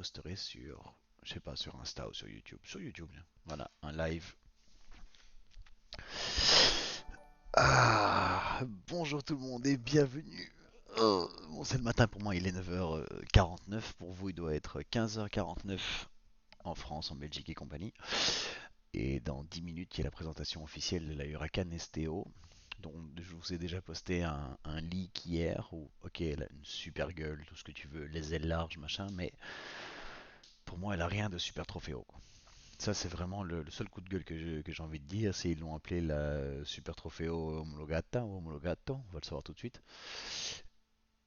posterai sur, je sais pas, sur Insta ou sur YouTube. Sur YouTube, voilà, un live. Bonjour tout le monde et bienvenue. Bon, c'est le matin pour moi, il est 9h49. Pour vous, il doit être 15h49 en France, en Belgique et compagnie. Et dans 10 minutes, il y a la présentation officielle de la Huracan STO, dont je vous ai déjà posté un leak hier, où, ok, elle a une super gueule, tout ce que tu veux, les ailes larges, machin, mais pour moi, elle a rien de super trophéo, quoi. Ça, c'est vraiment le seul coup de gueule que j'ai envie de dire, c'est ils l'ont appelé la Super Trofeo Homologata ou Homologato, on va le savoir tout de suite.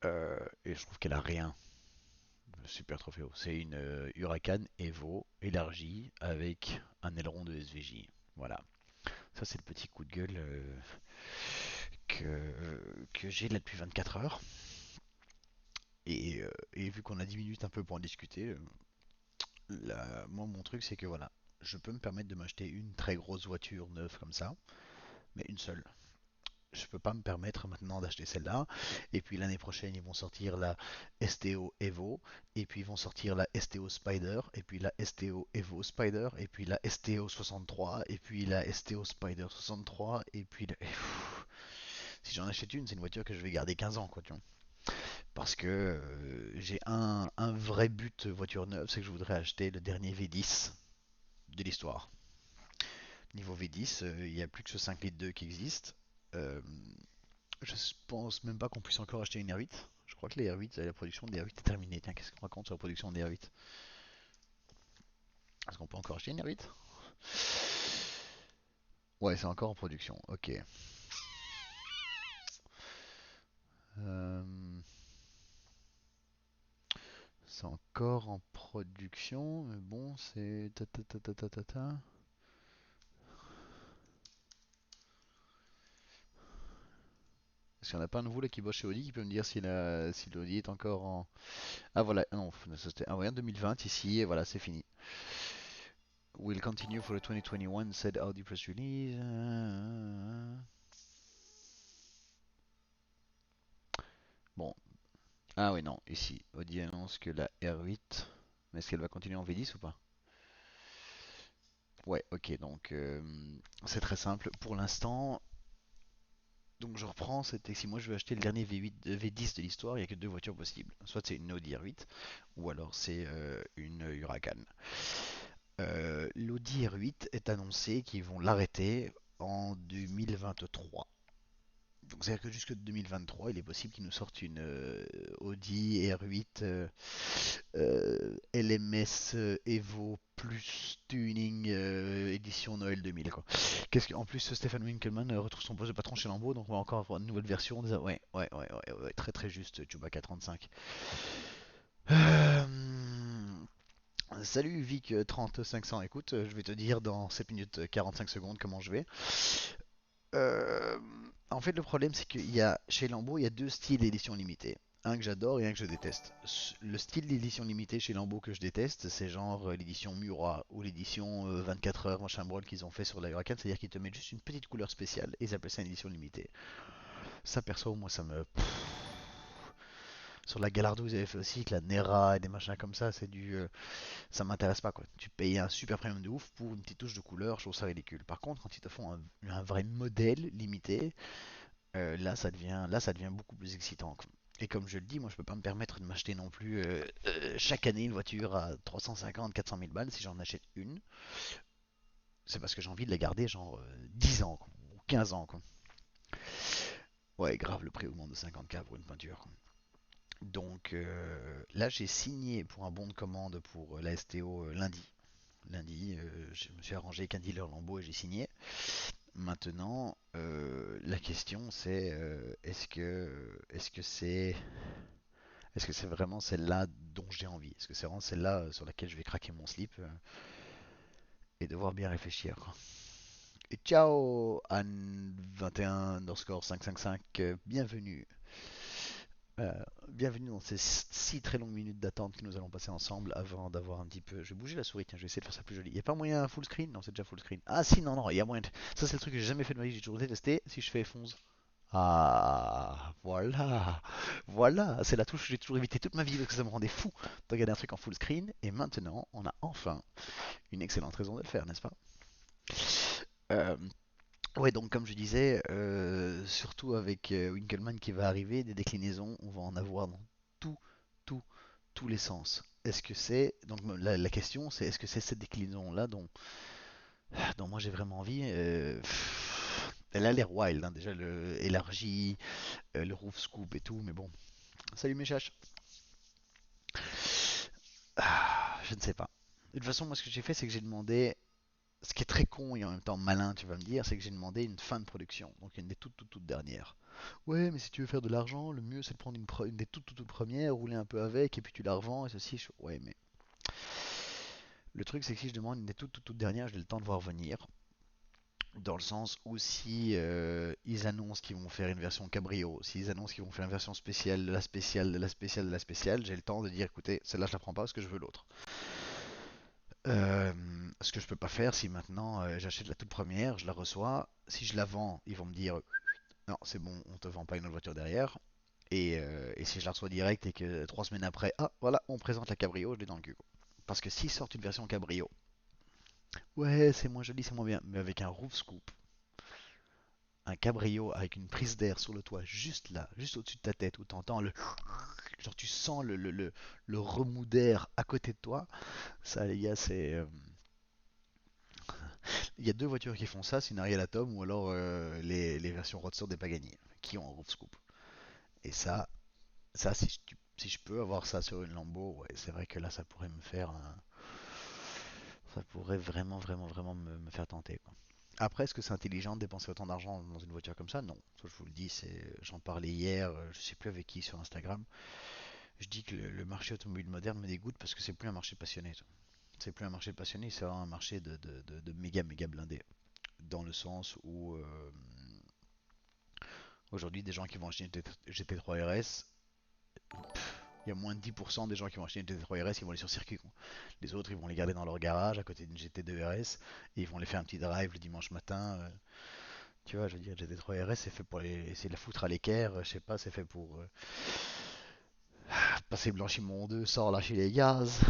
Et je trouve qu'elle a rien de Super Trofeo. C'est une Huracan Evo élargie avec un aileron de SVJ. Voilà. Ça, c'est le petit coup de gueule que j'ai là depuis 24 heures. Et vu qu'on a 10 minutes un peu pour en discuter, moi, mon truc, c'est que voilà, je peux me permettre de m'acheter une très grosse voiture neuve comme ça, mais une seule. Je peux pas me permettre maintenant d'acheter celle-là. Et puis l'année prochaine, ils vont sortir la STO Evo. Et puis ils vont sortir la STO Spider. Et puis la STO Evo Spider. Et puis la STO 63. Et puis la STO Spider 63. Et puis si j'en achète une, c'est une voiture que je vais garder 15 ans, quoi, tu vois. Parce que j'ai un vrai but voiture neuve, c'est que je voudrais acheter le dernier V10 de l'histoire. Niveau V10, il n'y a plus que ce 5 litres 2 qui existe. Euh, Je pense même pas qu'on puisse encore acheter une R8. Je crois que les R8, la production des R8 est terminée. Tiens, qu'est-ce qu'on raconte sur la production des R8? Est-ce qu'on peut encore acheter une R8? Ouais, c'est encore en production. Ok. Euh, c'est encore en production, mais bon, c'est ta ta ta ta ta ta ta. Est-ce qu'il n'y en a pas un de vous là qui bosse chez Audi qui peut me dire si l'Audi est encore en. Ah voilà, non, ça c'était ah ouais, en 2020 ici, et voilà, c'est fini. Will continue for the 2021, said Audi press release. Bon, ah oui, non, ici, Audi annonce que la R8, mais est-ce qu'elle va continuer en V10 ou pas? Ouais, ok, donc c'est très simple. Pour l'instant, donc je reprends, c'était si moi je veux acheter le dernier V8, V10 de l'histoire, il n'y a que deux voitures possibles. Soit c'est une Audi R8, ou alors c'est une Huracan. L'Audi R8 est annoncé qu'ils vont l'arrêter en 2023. Donc c'est-à-dire que jusque 2023, il est possible qu'ils nous sortent une Audi R8 LMS Evo Plus Tuning édition Noël 2000 quoi. En plus Stéphane Winkelmann retrouve son poste de patron chez Lambo, donc on va encore avoir une nouvelle version. Ouais, très très juste Chewbacca 35. Euh, Salut Vic 30500, écoute, je vais te dire dans 7 minutes 45 secondes comment je vais. Euh, En fait, le problème, c'est qu'il y a chez Lambeau, il y a deux styles d'édition limitée. Un que j'adore et un que je déteste. Le style d'édition limitée chez Lambeau que je déteste, c'est genre l'édition Murat ou l'édition 24 heures machin brol qu'ils ont fait sur la Huracan, c'est-à-dire qu'ils te mettent juste une petite couleur spéciale et ils appellent ça une édition limitée. Ça, perso, moi, ça me. Sur la Gallardo, ils avaient fait aussi avec la Nera et des machins comme ça, c'est du. Ça m'intéresse pas quoi. Tu payes un super premium de ouf pour une petite touche de couleur, je trouve ça ridicule. Par contre, quand ils te font un vrai modèle limité, là, ça devient beaucoup plus excitant, quoi. Et comme je le dis, moi je peux pas me permettre de m'acheter non plus chaque année une voiture à 350, 400 000 balles. Si j'en achète une, c'est parce que j'ai envie de la garder genre 10 ans quoi, ou 15 ans. Quoi. Ouais, grave, le prix augmente de 50K pour une peinture. Quoi. Donc là, j'ai signé pour un bon de commande pour la STO lundi. Lundi, je me suis arrangé avec un dealer Lambeau et j'ai signé. Maintenant, la question c'est est-ce que c'est vraiment celle-là dont j'ai envie? Est-ce que c'est vraiment celle-là sur laquelle je vais craquer mon slip et devoir bien réfléchir, quoi. Et ciao Anne21 underscore 555, bienvenue. Euh, bienvenue dans ces 6 très longues minutes d'attente que nous allons passer ensemble avant d'avoir un petit peu. Je vais bouger la souris, tiens, je vais essayer de faire ça plus joli. Il n'y a pas moyen full screen? Non, c'est déjà full screen. Ah si, non, non, il y a moyen. Ça, c'est le truc que j'ai jamais fait de ma vie, j'ai toujours détesté. Si je fais F11. Ah, voilà, voilà, c'est la touche que j'ai toujours évité toute ma vie parce que ça me rendait fou de regarder un truc en full screen. Et maintenant, on a enfin une excellente raison de le faire, n'est-ce pas? Euh, ouais, donc comme je disais, surtout avec Winkleman qui va arriver, des déclinaisons, on va en avoir dans tout, tout, tous les sens. Est-ce que c'est donc la question, c'est est-ce que c'est cette déclinaison-là dont moi j'ai vraiment envie? Elle a l'air wild, hein, déjà le élargi, le roof scoop et tout, mais bon. Salut mes chachs. Je ne sais pas. De toute façon, moi ce que j'ai fait, c'est que j'ai demandé, ce qui est très con et en même temps malin, tu vas me dire, c'est que j'ai demandé une fin de production, donc une des toutes dernières. Ouais, mais si tu veux faire de l'argent, le mieux c'est de prendre une des toutes premières, rouler un peu avec, et puis tu la revends, et ceci. Ouais, mais le truc c'est que si je demande une des toutes dernières, j'ai le temps de voir venir. Dans le sens où si ils annoncent qu'ils vont faire une version cabrio, s'ils annoncent qu'ils vont faire une version spéciale de la spéciale de la spéciale de la spéciale, j'ai le temps de dire écoutez, celle-là je la prends pas parce que je veux l'autre. Euh, Ce que je peux pas faire si maintenant j'achète la toute première, je la reçois, si je la vends, ils vont me dire non, c'est bon, on te vend pas une autre voiture derrière. Et si je la reçois direct et que 3 semaines après, ah voilà, on présente la cabrio, je l'ai dans le cul. Parce que s'ils sortent une version cabrio, ouais, c'est moins joli, c'est moins bien, mais avec un roof scoop, un cabrio avec une prise d'air sur le toit, juste là, juste au-dessus de ta tête, où t'entends le. Genre, tu sens le remous d'air à côté de toi. Ça, les gars, c'est. Il y a deux voitures qui font ça, c'est une Ariel Atom ou alors les versions Roadster des Pagani, qui ont un roof scoop. Et ça si je peux avoir ça sur une Lambo, ouais, c'est vrai que là, ça pourrait me faire. Ça pourrait vraiment me faire tenter, quoi. Après, est-ce que c'est intelligent de dépenser autant d'argent dans une voiture comme ça? Non. Ça, je vous le dis, j'en parlais hier, je sais plus avec qui sur Instagram. Je dis que le marché automobile moderne me dégoûte parce que c'est plus un marché passionné. C'est plus un marché de passionné, c'est un marché de méga blindés. Dans le sens où aujourd'hui, des gens qui vont acheter une GT3 RS, il y a moins de 10% des gens qui vont acheter une GT3 RS qui vont aller sur circuit, quoi. Les autres, ils vont les garder dans leur garage à côté d'une GT2 RS et ils vont les faire un petit drive le dimanche matin. Tu vois, je veux dire, GT3 RS, c'est fait pour essayer de la foutre à l'équerre, je sais pas, c'est fait pour passer blanchiment 2, sort lâcher les gaz.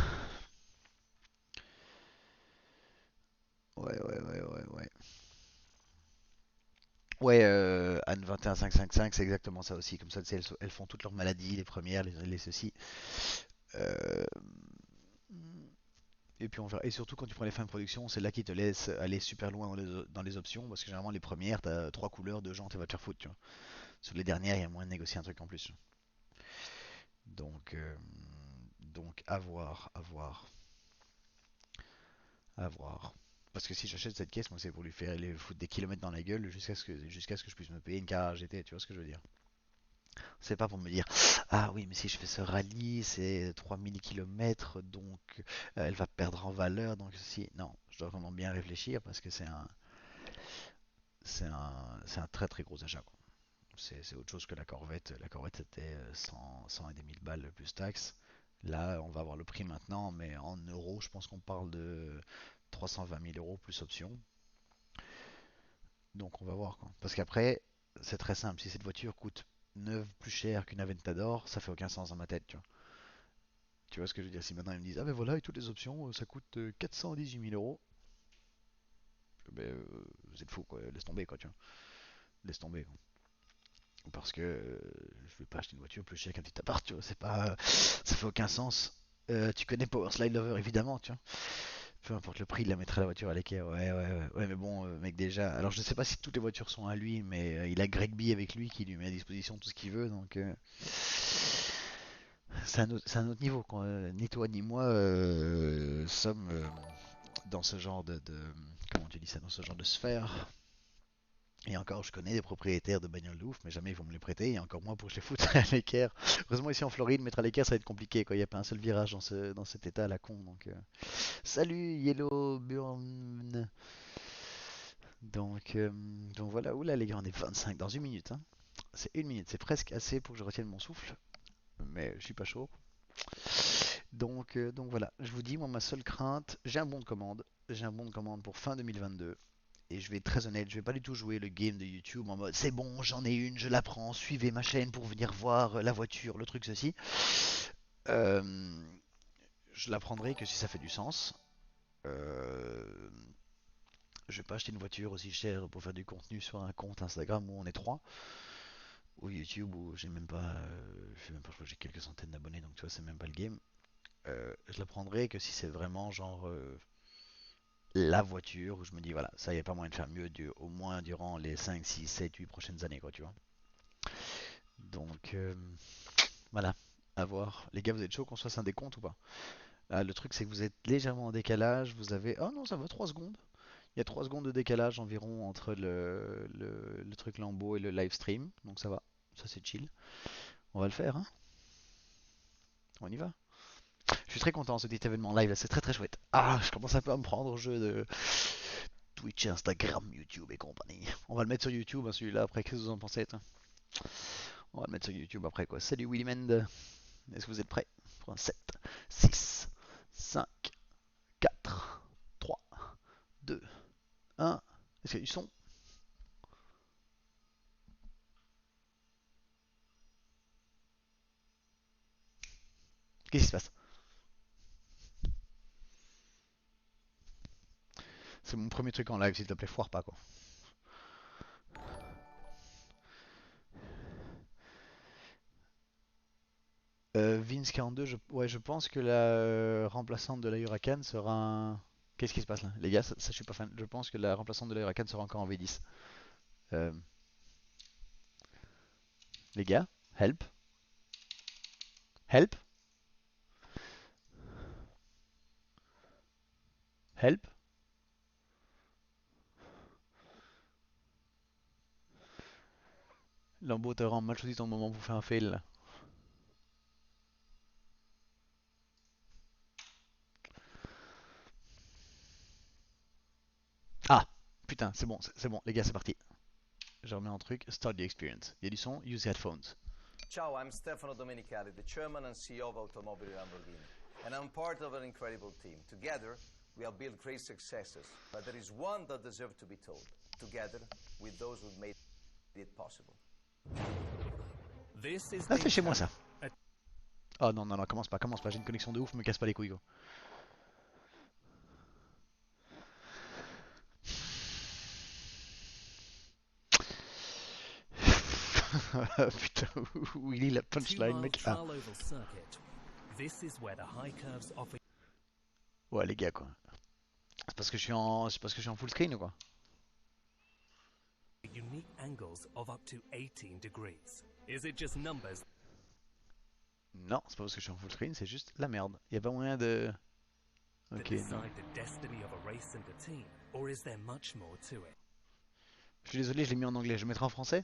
Ouais. Ouais, Anne 21555, c'est exactement ça aussi. Comme ça, tu sais, elles font toutes leurs maladies, les premières, les ceci. Euh, et puis on verra. Et surtout quand tu prends les fins de production, c'est là qu'ils te laissent aller super loin dans les options. Parce que généralement, les premières, t'as trois couleurs, deux jantes et va te faire foutre, tu vois. Sur les dernières, il y a moyen de négocier un truc en plus. Donc, euh, donc à voir, à voir, à voir. Parce que si j'achète cette caisse, moi c'est pour lui faire les foutre des kilomètres dans la gueule jusqu'à ce que je puisse me payer une Carrera GT, tu vois ce que je veux dire. C'est pas pour me dire, ah oui, mais si je fais ce rallye, c'est 3000 km, donc elle va perdre en valeur, donc si. Non, je dois vraiment bien réfléchir parce que c'est un très très gros achat, quoi. C'est autre chose que la Corvette. La Corvette c'était 100 et des 1000 balles plus taxes. Là, on va avoir le prix maintenant, mais en euros, je pense qu'on parle de 320 000 euros plus option. Donc on va voir, quoi. Parce qu'après, c'est très simple. Si cette voiture coûte neuve plus cher qu'une Aventador, ça fait aucun sens dans ma tête, tu vois. Tu vois ce que je veux dire? Si maintenant ils me disent, ah ben voilà, et toutes les options, ça coûte 418 000 euros, ben, vous êtes fou, quoi, laisse tomber, quoi, tu vois. Laisse tomber, quoi. Parce que je vais pas acheter une voiture plus chère qu'un petit appart, tu vois, c'est pas. Ça fait aucun sens. Tu connais Power Slide Lover, évidemment, tu vois. Peu importe le prix, il la mettrait la voiture à l'équerre. Ouais, mais bon, mec, déjà. Alors, je sais pas si toutes les voitures sont à lui, mais il a Greg B avec lui qui lui met à disposition tout ce qu'il veut, donc. C'est un autre niveau, quoi. Ni toi ni moi sommes dans ce genre comment tu dis ça, dans ce genre de sphère. Et encore, je connais des propriétaires de bagnoles de ouf, mais jamais ils vont me les prêter, et encore moins pour que je les foute à l'équerre. Heureusement, ici en Floride, mettre à l'équerre, ça va être compliqué, quoi. Il n'y a pas un seul virage dans cet état à la con, donc. Salut, Yellow Burn. Donc, euh, donc voilà, oula les gars, on est 25 dans une minute, hein. C'est une minute, c'est presque assez pour que je retienne mon souffle, mais je suis pas chaud. Donc voilà, je vous dis, moi ma seule crainte, j'ai un bon de commande pour fin 2022. Et je vais être très honnête, je vais pas du tout jouer le game de YouTube en mode c'est bon, j'en ai une, je la prends, suivez ma chaîne pour venir voir la voiture, le truc ceci. Euh, je la prendrai que si ça fait du sens. Euh, je vais pas acheter une voiture aussi chère pour faire du contenu sur un compte Instagram où on est trois, ou YouTube où j'ai même pas, je sais même pas, je crois que j'ai quelques centaines d'abonnés, donc tu vois, c'est même pas le game. Je la prendrai que si c'est vraiment genre la voiture où je me dis voilà, ça y a pas moyen de faire mieux au moins durant les 5 6 7 8 prochaines années, quoi, tu vois. Donc voilà, à voir. Les gars, vous êtes chaud qu'on se fasse un décompte ou pas? Ah, le truc c'est que vous êtes légèrement en décalage, vous avez... Oh non, ça va, 3 secondes. Il y a 3 secondes de décalage environ entre le truc Lambo et le live stream, donc ça va, ça c'est chill. On va le faire, hein. On y va. Je suis très content, ce petit événement live là, c'est très très chouette. Ah, je commence un peu à me prendre au jeu de Twitch, Instagram, YouTube et compagnie. On va le mettre sur YouTube, hein, celui-là, après, qu'est-ce que vous en pensez, toi? On va le mettre sur YouTube après, quoi. Salut Willy Mend, est-ce que vous êtes prêts pour un 7, 6, 5, 4, 3, 2, 1. Est-ce qu'il y a du son? Qu'est-ce qui se passe? C'est mon premier truc en live, s'il te plaît, foire pas, quoi. Vince 42, ouais, je pense que la remplaçante de la Huracan sera un... Qu'est-ce qui se passe là? Les gars, ça, je suis pas fan. Je pense que la remplaçante de la Huracan sera encore en V10. Euh, les gars, help, help, help. Lambeau, t'as vraiment mal choisi ton moment pour faire un fail là. Ah, putain, c'est bon, c'est bon, les gars, c'est parti. Je remets un truc, start the experience. Il y a du son, use headphones. Ciao, I'm Stefano Domenicali, the chairman and CEO of Automobili Lamborghini. And I'm part of an incredible team. Together, we have built great successes. But there is one that deserves to be told. Together, with those who made it possible. Ah, c'est chez moi ça. Oh non, non, non, commence pas, j'ai une connexion de ouf, me casse pas les couilles, quoi. Putain, Willy la punchline, mec. Ah. Ouais, les gars, quoi. C'est parce que je suis en, c'est parce que je suis en full screen ou quoi? Unique angles of up to 18 degrees. Is it just numbers? Non, c'est pas parce que je suis en full screen, c'est juste la merde. Y a pas moyen de... Ok, non. Je suis désolé, je l'ai mis en anglais. Je vais mettre en français.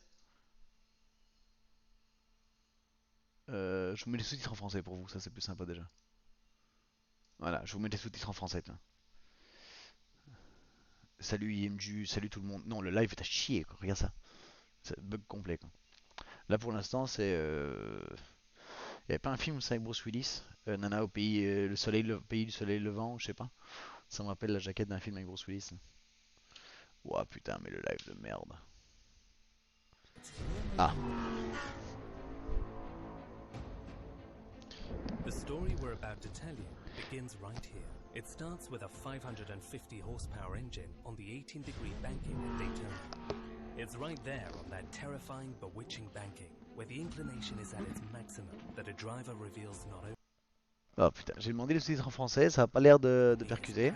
Je vous mets les sous-titres en français pour vous, ça c'est plus sympa déjà. Voilà, je vous mets les sous-titres en français. Là. Salut IMJU, salut tout le monde. Non, le live est à chier, quoi. Regarde ça. C'est bug complet, quoi. Là pour l'instant, c'est. Y avait pas un film où c'est avec Bruce Willis Nana au pays, le soleil, le pays du soleil levant, je sais pas. Ça me rappelle la jaquette d'un film avec Bruce Willis. Ouah putain, mais le live de merde. Ah. The story we're about to tell you begins right here. It starts with a 550 horsepower engine on the 18-degree banking at Daytona. It's right there on that terrifying, bewitching banking, where the inclination is at its maximum, that a driver reveals not only... Oh putain, j'ai demandé le sous-titre en français, ça a pas l'air de percuter.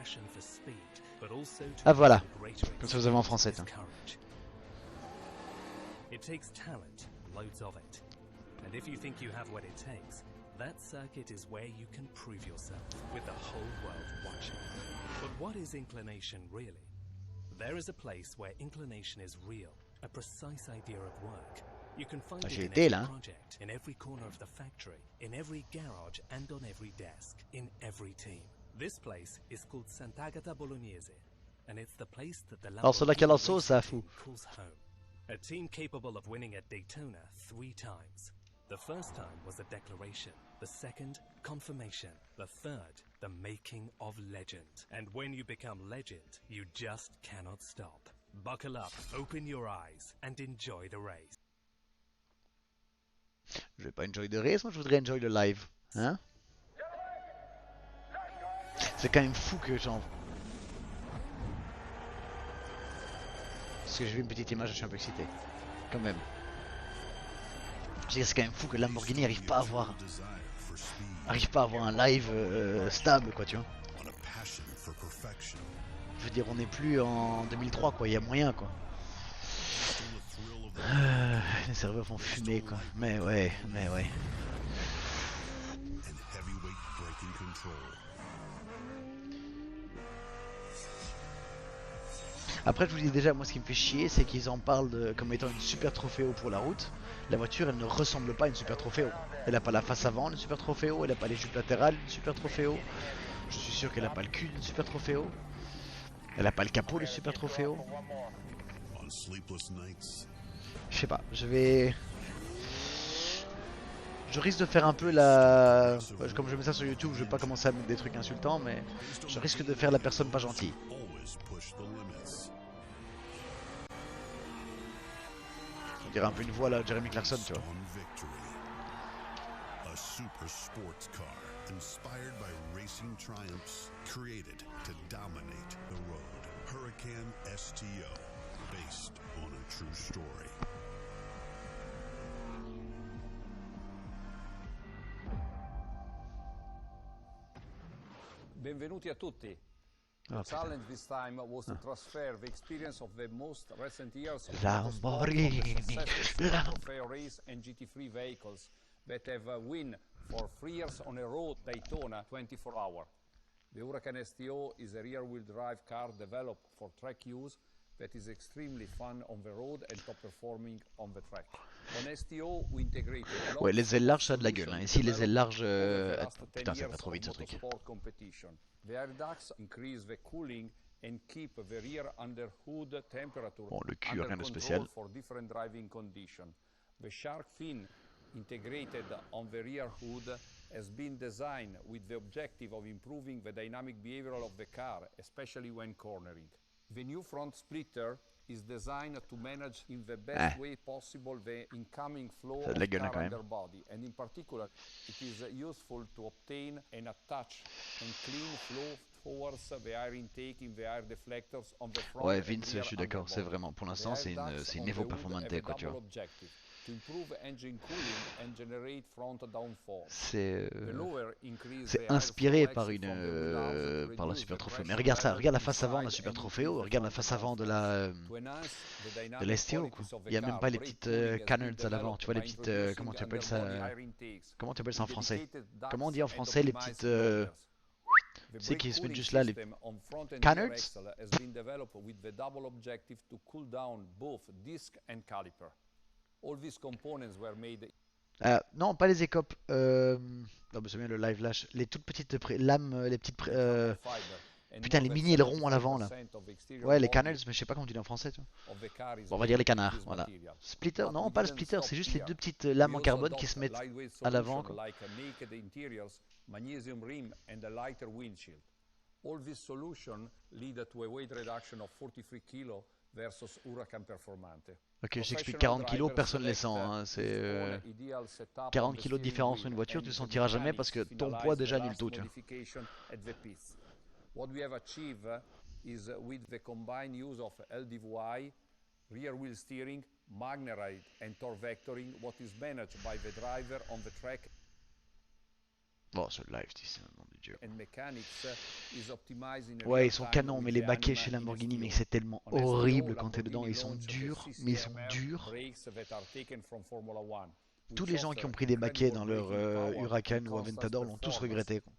Ah voilà, comme ça vous avez en français. It takes talent, loads of it. And if you think you have what it takes, that circuit is where you can prove yourself, with the whole world watching. But what is inclination really? There is a place where inclination is real, a precise idea of work. You can find it in every project, in every corner of the factory, in every garage and on every desk, in every team. This place is called Sant'Agata Bolognese, and it's the place that the Lamborghini team calls home. A team capable of winning at Daytona 3 times. The first time was a declaration, the second, confirmation, the third, the making of legend. And when you become legend, you just cannot stop. Buckle up, open your eyes, and enjoy the race. Je vais pas enjoy the race, moi je voudrais enjoy le live. Hein? C'est quand même fou que genre... Parce que j'ai vu une petite image, je suis un peu excité. Quand même. Je veux dire, c'est quand même fou que Lamborghini arrive pas à avoir... Arrive pas à avoir un live stable, quoi, tu vois. Je veux dire, on n'est plus en 2003, quoi, il y a moyen, quoi. Les serveurs vont fumer, quoi. Mais ouais, mais ouais. Après, je vous dis déjà, moi ce qui me fait chier, c'est qu'ils en parlent comme étant une super trophéo pour la route. La voiture, elle ne ressemble pas à une super trophéo. Elle n'a pas la face avant d'une super trophéo, elle n'a pas les jupes latérales d'une super trophéo. Je suis sûr qu'elle n'a pas le cul d'une super trophéo. Elle n'a pas le capot d'une super trophéo. Je sais pas, je risque de faire un peu la... Comme je mets ça sur YouTube, je vais pas commencer à mettre des trucs insultants, mais je risque de faire la personne pas gentille. On dirait un peu une voix là, Jeremy Clarkson, tu vois. A super sports car inspired by racing triumphs created to dominate the road. Hurricane STO, based on a true story. Benvenuti a tutti. The challenge this time was to transfer the experience of the most recent years of Lamborghini, Trofeo race and GT3 vehicles that have won for 3 years on a road Daytona 24 hours. The Huracan STO is a rear-wheel drive car developed for track use that is extremely fun on the road and top performing on the track. On STO, we integrated ouais, les ailes larges ça a de la gueule. Hein. Ici, les ailes larges. Putain, ça va trop vite ce truc. The air ducts increase the cooling and keep the rear underhood temperature bon, le cul, under rien de control spécial. for different driving conditions. The shark fin integrated on the rear hood has been designed with the objective of improving the dynamic behavior of the car, especially when cornering. The new front splitter is designed to manage in the best way possible the incoming flow of car underbody, and in particular it is useful to obtain and attach and clean flow towards the air intake in the air deflectors on the front. Ouais, Vince, je suis d'accord, c'est vraiment, pour l'instant, c'est une Evo Performante, quoi, tu vois. C'est inspiré par par la Super Trofeo. Mais regarde ça, regarde la face avant de la Super Trofeo, regarde la face avant de l'STO, quoi. Il n'y a même pas les petites canards à l'avant, tu vois, les petites, comment tu appelles ça en français? Comment on dit en français les petites... tu sais qui se mettent juste là, les canards? Non, pas les écopes. Non, mais c'est bien le live lash. Les toutes petites lames, les petites. Putain, les mini ailerons à l'avant là. Ouais, les canals, mais je sais pas comment tu dis en français. Tu vois. Bon, on va dire les canards. Voilà. Splitter, non, pas le splitter, c'est juste les deux petites lames en carbone qui se mettent à l'avant. All this solution lead to a weight reduction of 43 kg versus Huracan Performante. Ok, j'explique 40 kg, personne ne les sent. Hein. C'est 40 kg de différence sur une voiture, tu ne sentiras jamais parce que ton poids déjà annule tout. Tu vois. What we have achieved is with the combined use of LDVI, rear wheel steering, Magnerite and torque vectoring, what is managed by the driver on the track. Bon, ce live, c'est un nom de Dieu. Ouais, ils sont canons, mais les baquets chez Lamborghini, mais c'est tellement horrible quand t'es dedans. Ils sont durs, mais ils sont durs. Tous les gens qui ont pris des baquets dans leur Huracan ou Aventador l'ont tous regretté. Quoi.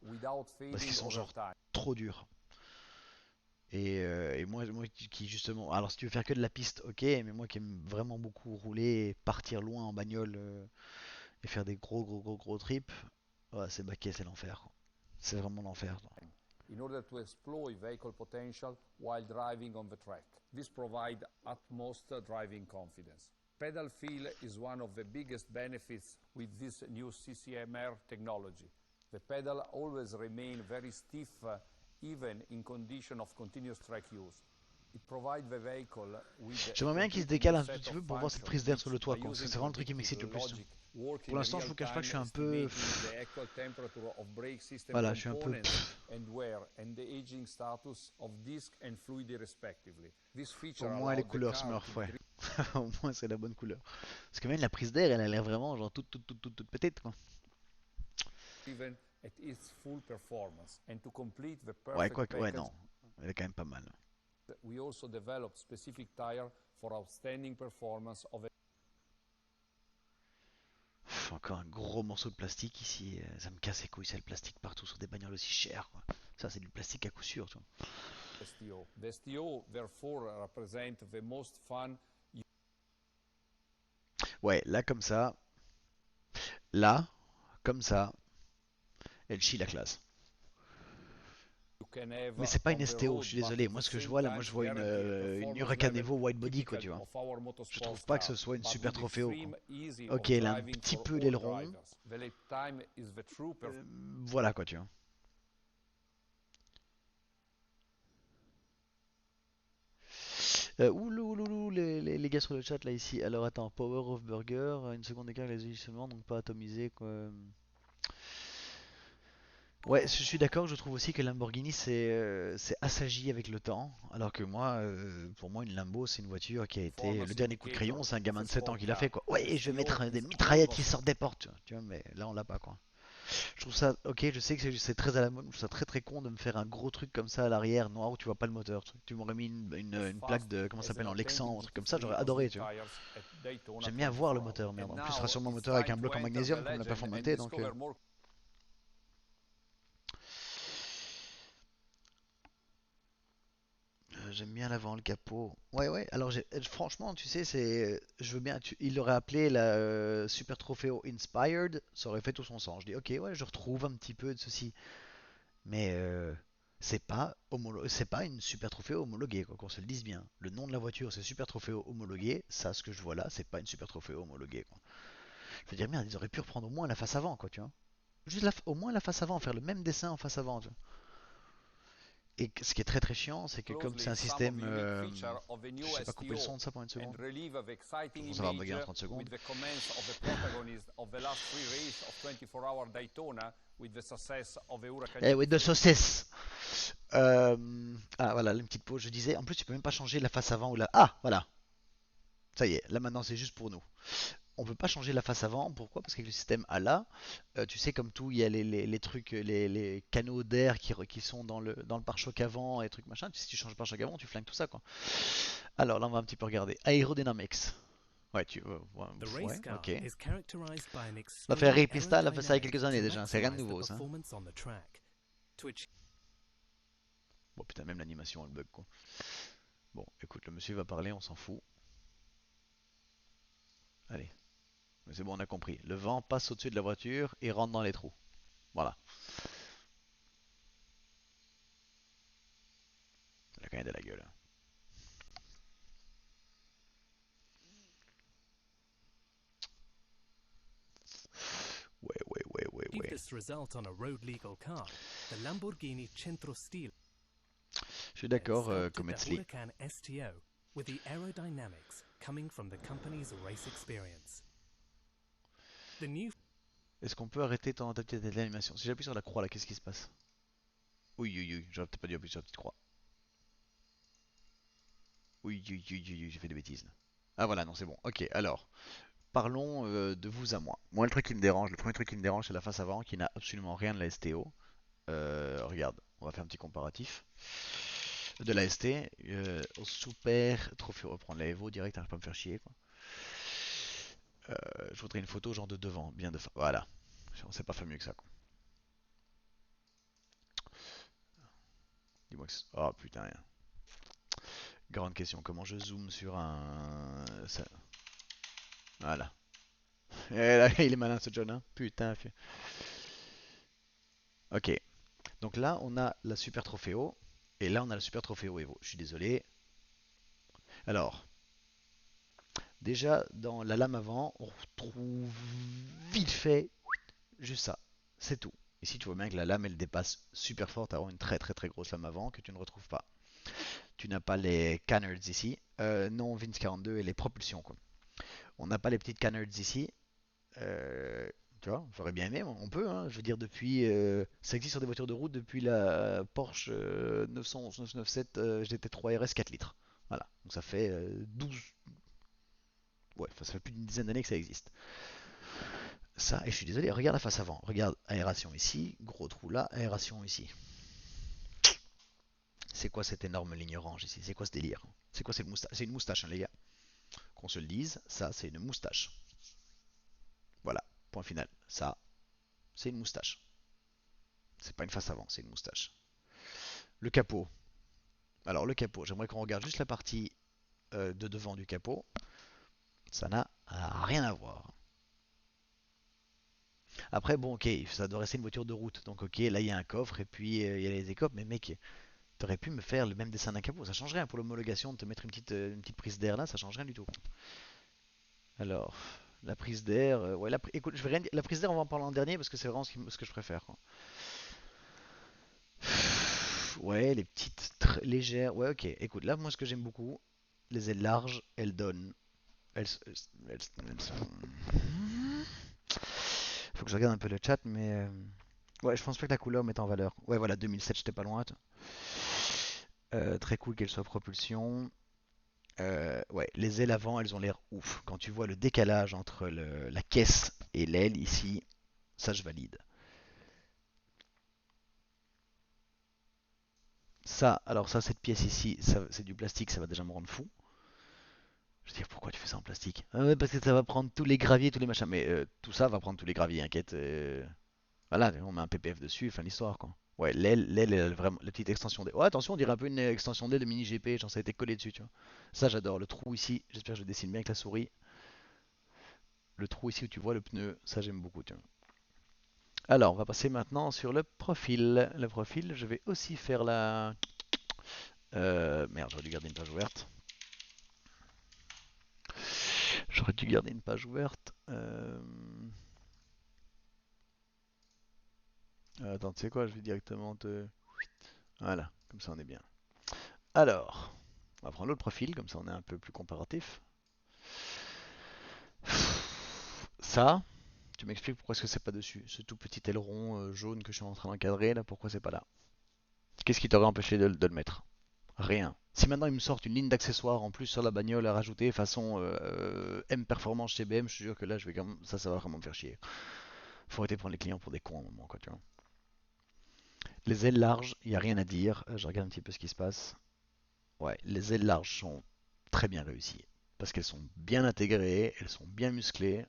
Parce qu'ils sont genre trop durs. Et moi qui justement... Alors si tu veux faire que de la piste, ok, mais moi qui aime vraiment beaucoup rouler, partir loin en bagnole et faire des gros trips... Ouais, ces baquets, c'est l'enfer. C'est vraiment l'enfer. In order to exploit vehicle potential while driving on the track. This provides utmost driving confidence. Pedal feel is one of the biggest benefits with this new CCMR technology. The pedal always remain very stiff even in condition of continuous track use. It provides the vehicle with a J'aimerais bien qu'il se complete décale new un set petit of peu pour voir cette functions prise d'air which, sur le toit, by quoi, parce que using c'est vraiment le truc qui predictive m'excite le plus. logic, work Pour in l'instant, je real vous cache pas que je time, suis un peu... estimating the actual temperature of brake system Voilà, je suis un peu... components and wear and the aging status of disc and fluid respectively. This feature Au moins les allowed the couleurs car Smurf, to ouais. be Au moins c'est la bonne couleur. Parce que même la prise d'air, elle a l'air vraiment genre toute petite, quoi. driven at its full performance. And to complete the Ouais, perfect quoi, ouais, package, non. Elle est quand même pas mal. we also developed specific tire for outstanding performance of a Encore un gros morceau de plastique ici. Ça me casse les couilles, c'est le plastique partout sur des bagnoles aussi chères, quoi. Ça, c'est du plastique à coup sûr, tu vois. STO. The STO therefore represent the most fun Ouais, là, comme ça. Là, comme ça. Elle chie la classe. you can have Mais c'est pas on une the STO, road, je suis but désolé. at Moi, the ce que je same vois là, moi, time je vois guarantee a une performance Huracan level Evo wide body, quoi, typical tu vois. of our Je motorsports trouve pas que car, ce soit une but super with trophéo, quoi. extreme easy Ok, of elle a un driving petit for peu all l'aileron. drivers. The lap time is the true Voilà, quoi, tu vois. Ouloulou, les gars sur le chat là ici. Alors attends, Power of Burger, une seconde d'écart les agissements, donc pas atomisé quoi. Ouais, je suis d'accord, je trouve aussi que Lamborghini c'est assagi avec le temps, alors que moi, pour moi une Lambo c'est une voiture qui a été... Le performance dernier coup de crayon indicator c'est un of gamin a de 7 ans sport qui l'a fait car. quoi. Ouais, je vais STO mettre des is mitraillettes qui almost sortent des portes, tu vois, mais là on l'a pas quoi. Je trouve ça, ok, je sais que c'est très à la mode, je trouve ça très très con de me faire un gros truc comme ça à l'arrière, noir où tu vois pas le moteur. Tu m'aurais mis as une plaque fast de, comment ça as s'appelle, an en Lexan, authentic un truc comme ça, GT3 j'aurais on adoré, slim tu vois. tires at Daytona J'aime bien voir le 24 moteur, hours. merde. And En plus, je serai now sur mon it's moteur avec un time bloc to en enter magnésium the comme la legend and performanté, donc... discover more J'aime bien l'avant, le capot. Ouais, ouais. Alors, franchement, tu sais, c'est, je veux bien. Il l'aurait appelé la Super Trofeo Inspired, ça aurait fait tout son sens. Je dis, ok, ouais, je retrouve un petit peu de ceci, mais c'est pas une Super Trofeo homologuée, quoi. Qu'on se le dise bien. Le nom de la voiture, c'est Super Trofeo homologué. Ça, ce que je vois là, c'est pas une Super Trofeo homologuée, quoi. Je veux dire, merde, ils auraient pu reprendre au moins la face avant, quoi, tu vois. Juste au moins la face avant, faire le même dessin en face avant, tu vois. Et ce qui est très très chiant, c'est que comme c'est closely un some of système, the unique features of the je new sais pas couper le STO son de ça pendant une and seconde. relive the exciting Pour savoir image bugger en 30 secondes. with the comments of the protagonist of the last three races of 24-hour Daytona with the success of the Huracan Eh oui, de GT3. saucisse. Ah voilà, une petite pause. Je disais, en plus tu peux même pas changer la face avant ou la. Ah voilà, ça y est. Là maintenant c'est juste pour nous. On peut pas changer la face avant. Pourquoi? Parce qu'avec le système ALA, tu sais comme tout, il y a les trucs, les canaux d'air qui sont dans le pare-choc avant et trucs machin. Si tu changes le pare-choc avant, tu flingues tout ça quoi. Alors là on va un petit peu regarder. Aerodynamics. Ouais, The ouais, race car ok. is characterized by an La extreme Ferrari Pista, elle a fait ça il y a aerodynamics quelques années to déjà. C'est rien de maximize the nouveau ça. performance on the track. To achieve Bon putain, même l'animation elle bug quoi. Bon, écoute, le monsieur va parler, on s'en fout. Allez. Mais c'est bon, on a compris. Le vent passe au-dessus de la voiture et rentre dans les trous. Voilà. Il a quand même de la gueule. Ouais. this result on a road legal car, the Lamborghini Centro Stile Je suis d'accord, sculpted the Cometsli. Huracan STO with the aerodynamics coming from the company's race experience. The new Est-ce qu'on peut arrêter ton tentative d'animation? Si j'appuie sur la croix là, qu'est-ce qui se passe? Oui, j'aurais peut-être pas dû appuyer sur la petite croix. Oui, j'ai fait des bêtises. Ah voilà, non, c'est bon. Ok, alors, parlons de vous à moi. Moi, le truc qui me dérange, le premier truc qui me dérange, c'est la face avant qui n'a absolument rien de la STO. Regarde, on va faire un petit comparatif. De la ST, au super trophée, reprendre la Evo direct, arrête pas de me faire chier quoi. Je voudrais une photo genre de devant, bien de voilà. C'est pas fait mieux que ça quoi. Dis-moi que oh putain rien. Grande question, comment je zoome sur un ça... Voilà. Et là, il est malin ce John hein. Putain. Ok. Donc là, on a la Super Trofeo et là on a la Super Trofeo Evo. Je suis désolé. Alors, déjà dans la lame avant, on retrouve vite fait juste ça. C'est tout. Ici, tu vois bien que la lame elle dépasse super fort. T'as vraiment une très très très grosse lame avant que tu ne retrouves pas. Tu n'as pas les canards ici. Non, Vince 42 et les propulsions, quoi. On n'a pas les petites canards ici. Euh, Tu vois, j'aurais bien aimé, on peut, hein. Je veux dire, depuis. Ça existe sur des voitures de route depuis la Porsche 911 997 GT3 RS 4 litres. Voilà, donc ça fait 12. Ouais, enfin, ça fait plus d'une dizaine d'années que ça existe. Ça, et je suis désolé, regarde la face avant. Regarde, aération ici, gros trou là, aération ici. C'est quoi cette énorme ligne orange ici? C'est quoi ce délire? C'est quoi cette moustache? C'est une moustache, hein, les gars. Qu'on se le dise, ça, c'est une moustache. Voilà, point final. Ça, c'est une moustache. C'est pas une face avant, c'est une moustache. Le capot. Alors, le capot, j'aimerais qu'on regarde juste la partie de devant du capot. Ça n'a rien à voir. Après, bon, ok, ça doit rester une voiture de route. Donc, ok, là, il y a un coffre et puis il y a les écopes. Mais mec, t'aurais pu me faire le même dessin d'un capot. Ça change rien pour l'homologation de te mettre une petite prise d'air là, ça change rien du tout. Alors, la prise d'air. Ouais, écoute, je vais rien dire. La prise d'air, on va en parler en dernier parce que c'est vraiment ce que je préfère, quoi. Ouais, les petites légères. Ouais, ok. Écoute, là, moi, ce que j'aime beaucoup, les ailes larges, elles donnent. Elles, Faut que je regarde un peu le chat, mais. Ouais, je pense pas que la couleur mette en valeur. Ouais, voilà, 2007, j'étais pas loin. Très cool qu'elle soit propulsion. Ouais, les ailes avant, elles ont l'air ouf. Quand tu vois le décalage entre la caisse et l'aile ici, ça je valide. Ça, alors ça, cette pièce ici, c'est du plastique, ça va déjà me rendre fou. Je veux dire, pourquoi tu fais ça en plastique? Ah ouais, parce que ça va prendre tous les graviers, tous les machins. Mais tout ça va prendre tous les graviers, inquiète. Voilà, on met un PPF dessus, fin de l'histoire, quoi. Ouais, l'aile, elle a vraiment la petite extension d'aile. Ouais, attention, on dirait un peu une extension d'aile de mini GP, genre ça a été collé dessus, tu vois. Ça, j'adore. Le trou ici, j'espère que je dessine bien avec la souris. Le trou ici où tu vois le pneu, ça j'aime beaucoup, tu vois. Alors, on va passer maintenant sur le profil. Le profil, je vais aussi faire la. Merde, j'aurais dû garder une page ouverte. J'aurais dû garder une page ouverte. Attends, tu sais quoi, je vais directement te. Voilà, comme ça on est bien. Alors, on va prendre l'autre profil, comme ça on est un peu plus comparatif. Ça, tu m'expliques pourquoi est-ce que c'est pas dessus? Ce tout petit aileron jaune que je suis en train d'encadrer, là, pourquoi c'est pas là? Qu'est-ce qui t'aurait empêché de le mettre? Rien. Si maintenant ils me sortent une ligne d'accessoires en plus sur la bagnole à rajouter façon M Performance chez BM, je te jure que là, je vais quand même, ça va vraiment me faire chier. Faut arrêter de prendre les clients pour des cons à un moment, quoi, tu vois. Les ailes larges, il n'y a rien à dire. Je regarde un petit peu ce qui se passe. Ouais, les ailes larges sont très bien réussies. Parce qu'elles sont bien intégrées, elles sont bien musclées.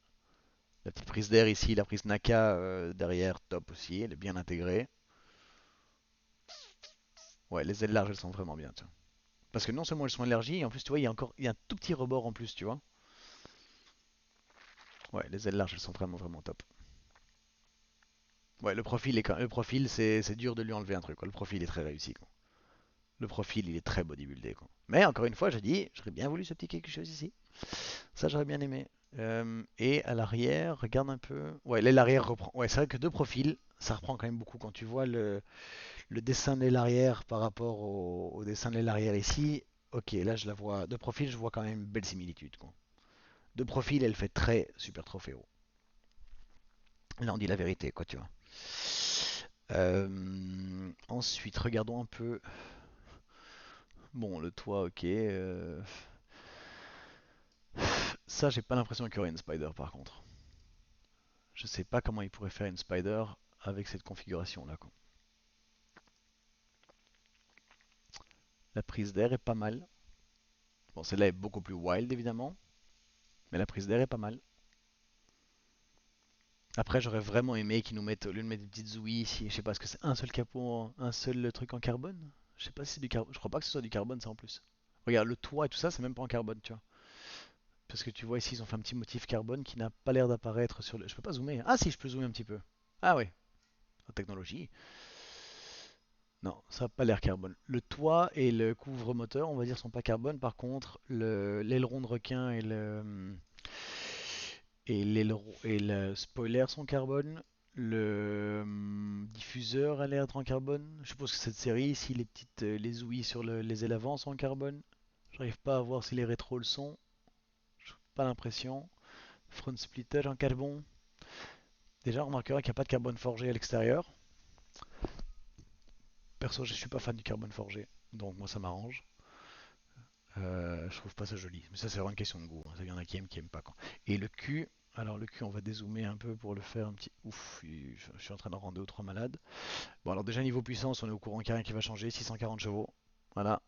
La petite prise d'air ici, la prise Naka derrière, top aussi, elle est bien intégrée. Ouais, les ailes larges, elles sont vraiment bien, tu vois. Parce que non seulement elles sont élargies, en plus, tu vois, il y a un tout petit rebord en plus, tu vois. Ouais, les ailes larges, elles sont vraiment, vraiment top. Ouais, le profil, c'est dur de lui enlever un truc, quoi. Le profil est très réussi, quoi. Le profil, il est très bodybuildé, quoi. Mais encore une fois, j'ai dit, j'aurais bien voulu ce petit quelque chose ici. Ça, j'aurais bien aimé. Et à l'arrière, regarde un peu. Ouais, l'aile arrière reprend. Ouais, c'est vrai que deux profils, ça reprend quand même beaucoup. Quand tu vois le dessin de l'aile arrière par rapport au dessin de l'aile arrière ici, ok, là je la vois. De profil, je vois quand même une belle similitude, quoi. De profil, elle fait très super trophéo. Là, on dit la vérité, quoi, tu vois. Ensuite, regardons un peu. Bon, le toit, ok. Ça, j'ai pas l'impression qu'il y aurait une spider par contre. Je sais pas comment il pourrait faire une spider avec cette configuration là, quoi. La prise d'air est pas mal. Bon, celle-là est beaucoup plus wild évidemment, mais la prise d'air est pas mal. Après, j'aurais vraiment aimé qu'ils nous mettent, au lieu de mettre des petites zouilles ici, je sais pas, est-ce que c'est un seul capot, un seul truc en carbone? Je sais pas si c'est du carbone, je crois pas que ce soit du carbone ça en plus. Regarde, le toit et tout ça, c'est même pas en carbone, tu vois. Parce que tu vois ici, ils ont fait un petit motif carbone qui n'a pas l'air d'apparaître sur le. Je peux pas zoomer, hein. Ah si, je peux zoomer un petit peu. Ah ouais, en technologie. Non, ça n'a pas l'air carbone. Le toit et le couvre-moteur, on va dire, sont pas carbone. Par contre, l'aileron de requin et le spoiler sont carbone. Le diffuseur a l'air d'être en carbone. Je suppose que cette série ici, les petites les ouïes sur les ailes avant sont en carbone. J'arrive pas à voir si les rétros le sont. J'ai pas l'impression. Front splitter en carbone. Déjà, on remarquera qu'il n'y a pas de carbone forgé à l'extérieur. Perso, je suis pas fan du carbone forgé, donc moi ça m'arrange. Je trouve pas ça joli, mais ça c'est vraiment une question de goût, hein. Il y en a qui aiment pas quoi. Et le cul, alors le cul, on va dézoomer un peu pour le faire un petit. Ouf, je suis en train d'en rendre 2 ou 3 malades. Bon, alors déjà niveau puissance, on est au courant qu'il n'y a rien qui va changer, 640 chevaux. Voilà,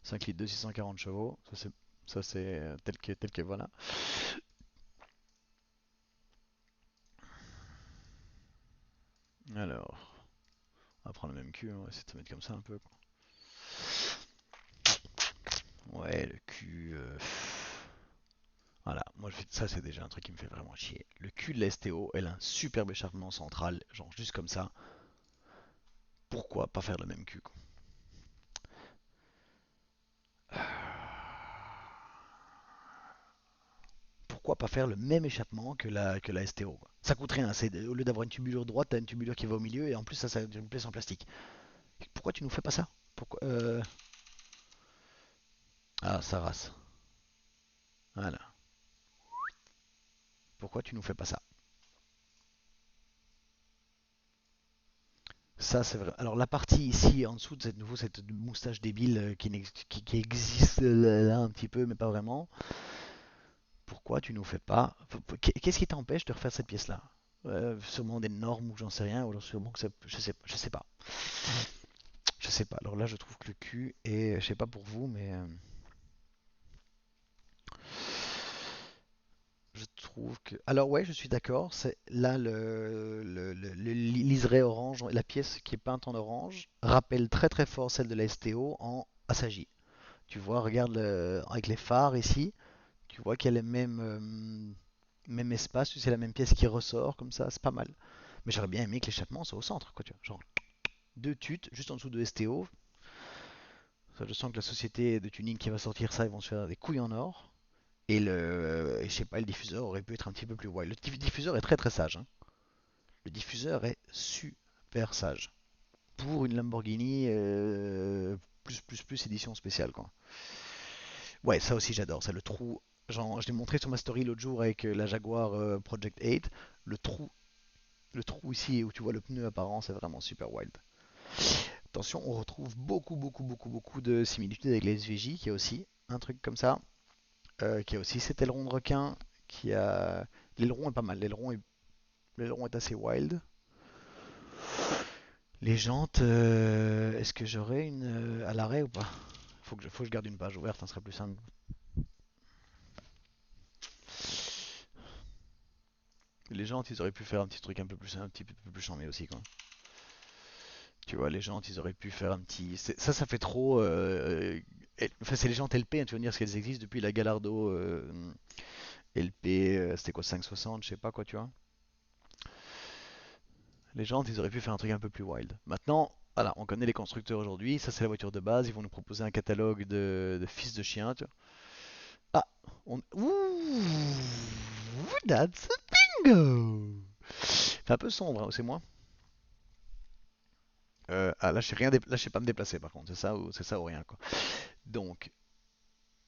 5 litres de 640 chevaux, ça c'est tel que voilà. Alors, on va prendre le même cul, on va essayer de se mettre comme ça un peu quoi. Ouais, le cul. Voilà, moi ça c'est déjà un truc qui me fait vraiment chier. Le cul de la STO, elle a un superbe échappement central, genre juste comme ça. Pourquoi pas faire le même cul quoi. Pourquoi pas faire le même échappement que la STO quoi. Ça coûte rien, au lieu d'avoir une tubulure droite, t'as une tubulure qui va au milieu et en plus ça une pièce en plastique. Pourquoi tu nous fais pas ça? Pourquoi Ah, ça rase. Voilà. Pourquoi tu nous fais pas ça? Ça, c'est vrai. Alors, la partie ici, en dessous de cette moustache débile qui existe là un petit peu, mais pas vraiment. Pourquoi tu nous fais pas. Qu'est-ce qui t'empêche de refaire cette pièce-là? Sûrement des normes ou j'en sais rien, ou alors sûrement que ça. Je sais pas. Je sais pas. Alors là, je trouve que le cul est. Je sais pas pour vous, mais. Je trouve que. Alors, ouais, je suis d'accord. C'est là le liseré orange, la pièce qui est peinte en orange, rappelle très très fort celle de la STO en Asagi. Tu vois, regarde avec les phares ici, tu vois qu'il y a le même espace, c'est la même pièce qui ressort comme ça, c'est pas mal. Mais j'aurais bien aimé que l'échappement soit au centre, quoi, tu vois. Genre deux tutes juste en dessous de STO. Ça, je sens que la société de tuning qui va sortir ça, ils vont se faire des couilles en or. Et je sais pas, le diffuseur aurait pu être un petit peu plus wild. Le diffuseur est très très sage, hein. Le diffuseur est super sage. Pour une Lamborghini plus édition spéciale, quoi. Ouais, ça aussi j'adore. C'est le trou. Genre, je l'ai montré sur ma story l'autre jour avec la Jaguar Project 8. Le trou, le trou ici où tu vois le pneu apparent, c'est vraiment super wild. Attention, on retrouve beaucoup de similitudes avec les SVJ, qui a aussi un truc comme ça, qui a aussi cet aileron de requin, qui a. L'aileron est pas mal. L'aileron est assez wild. Les jantes, est-ce que j'aurai une à l'arrêt ou pas? Faut que je garde une page ouverte, ça serait plus simple. Les jantes, ils auraient pu faire un petit truc un petit peu plus charmé aussi, quoi. Tu vois, les jantes, ils auraient pu faire un petit. Ça fait trop. Enfin, c'est les jantes LP, hein, tu vas me dire, parce qu'elles existent depuis la Gallardo LP, c'était quoi, 560, je sais pas quoi, tu vois. Les jantes, ils auraient pu faire un truc un peu plus wild. Maintenant, voilà, on connaît les constructeurs aujourd'hui, ça c'est la voiture de base, ils vont nous proposer un catalogue de fils de chien, tu vois. Ah, Ouh, that's a bingo! C'est un peu sombre, hein, c'est moi. Là, je sais rien, là, je sais pas me déplacer par contre, c'est ça ou rien quoi. Donc,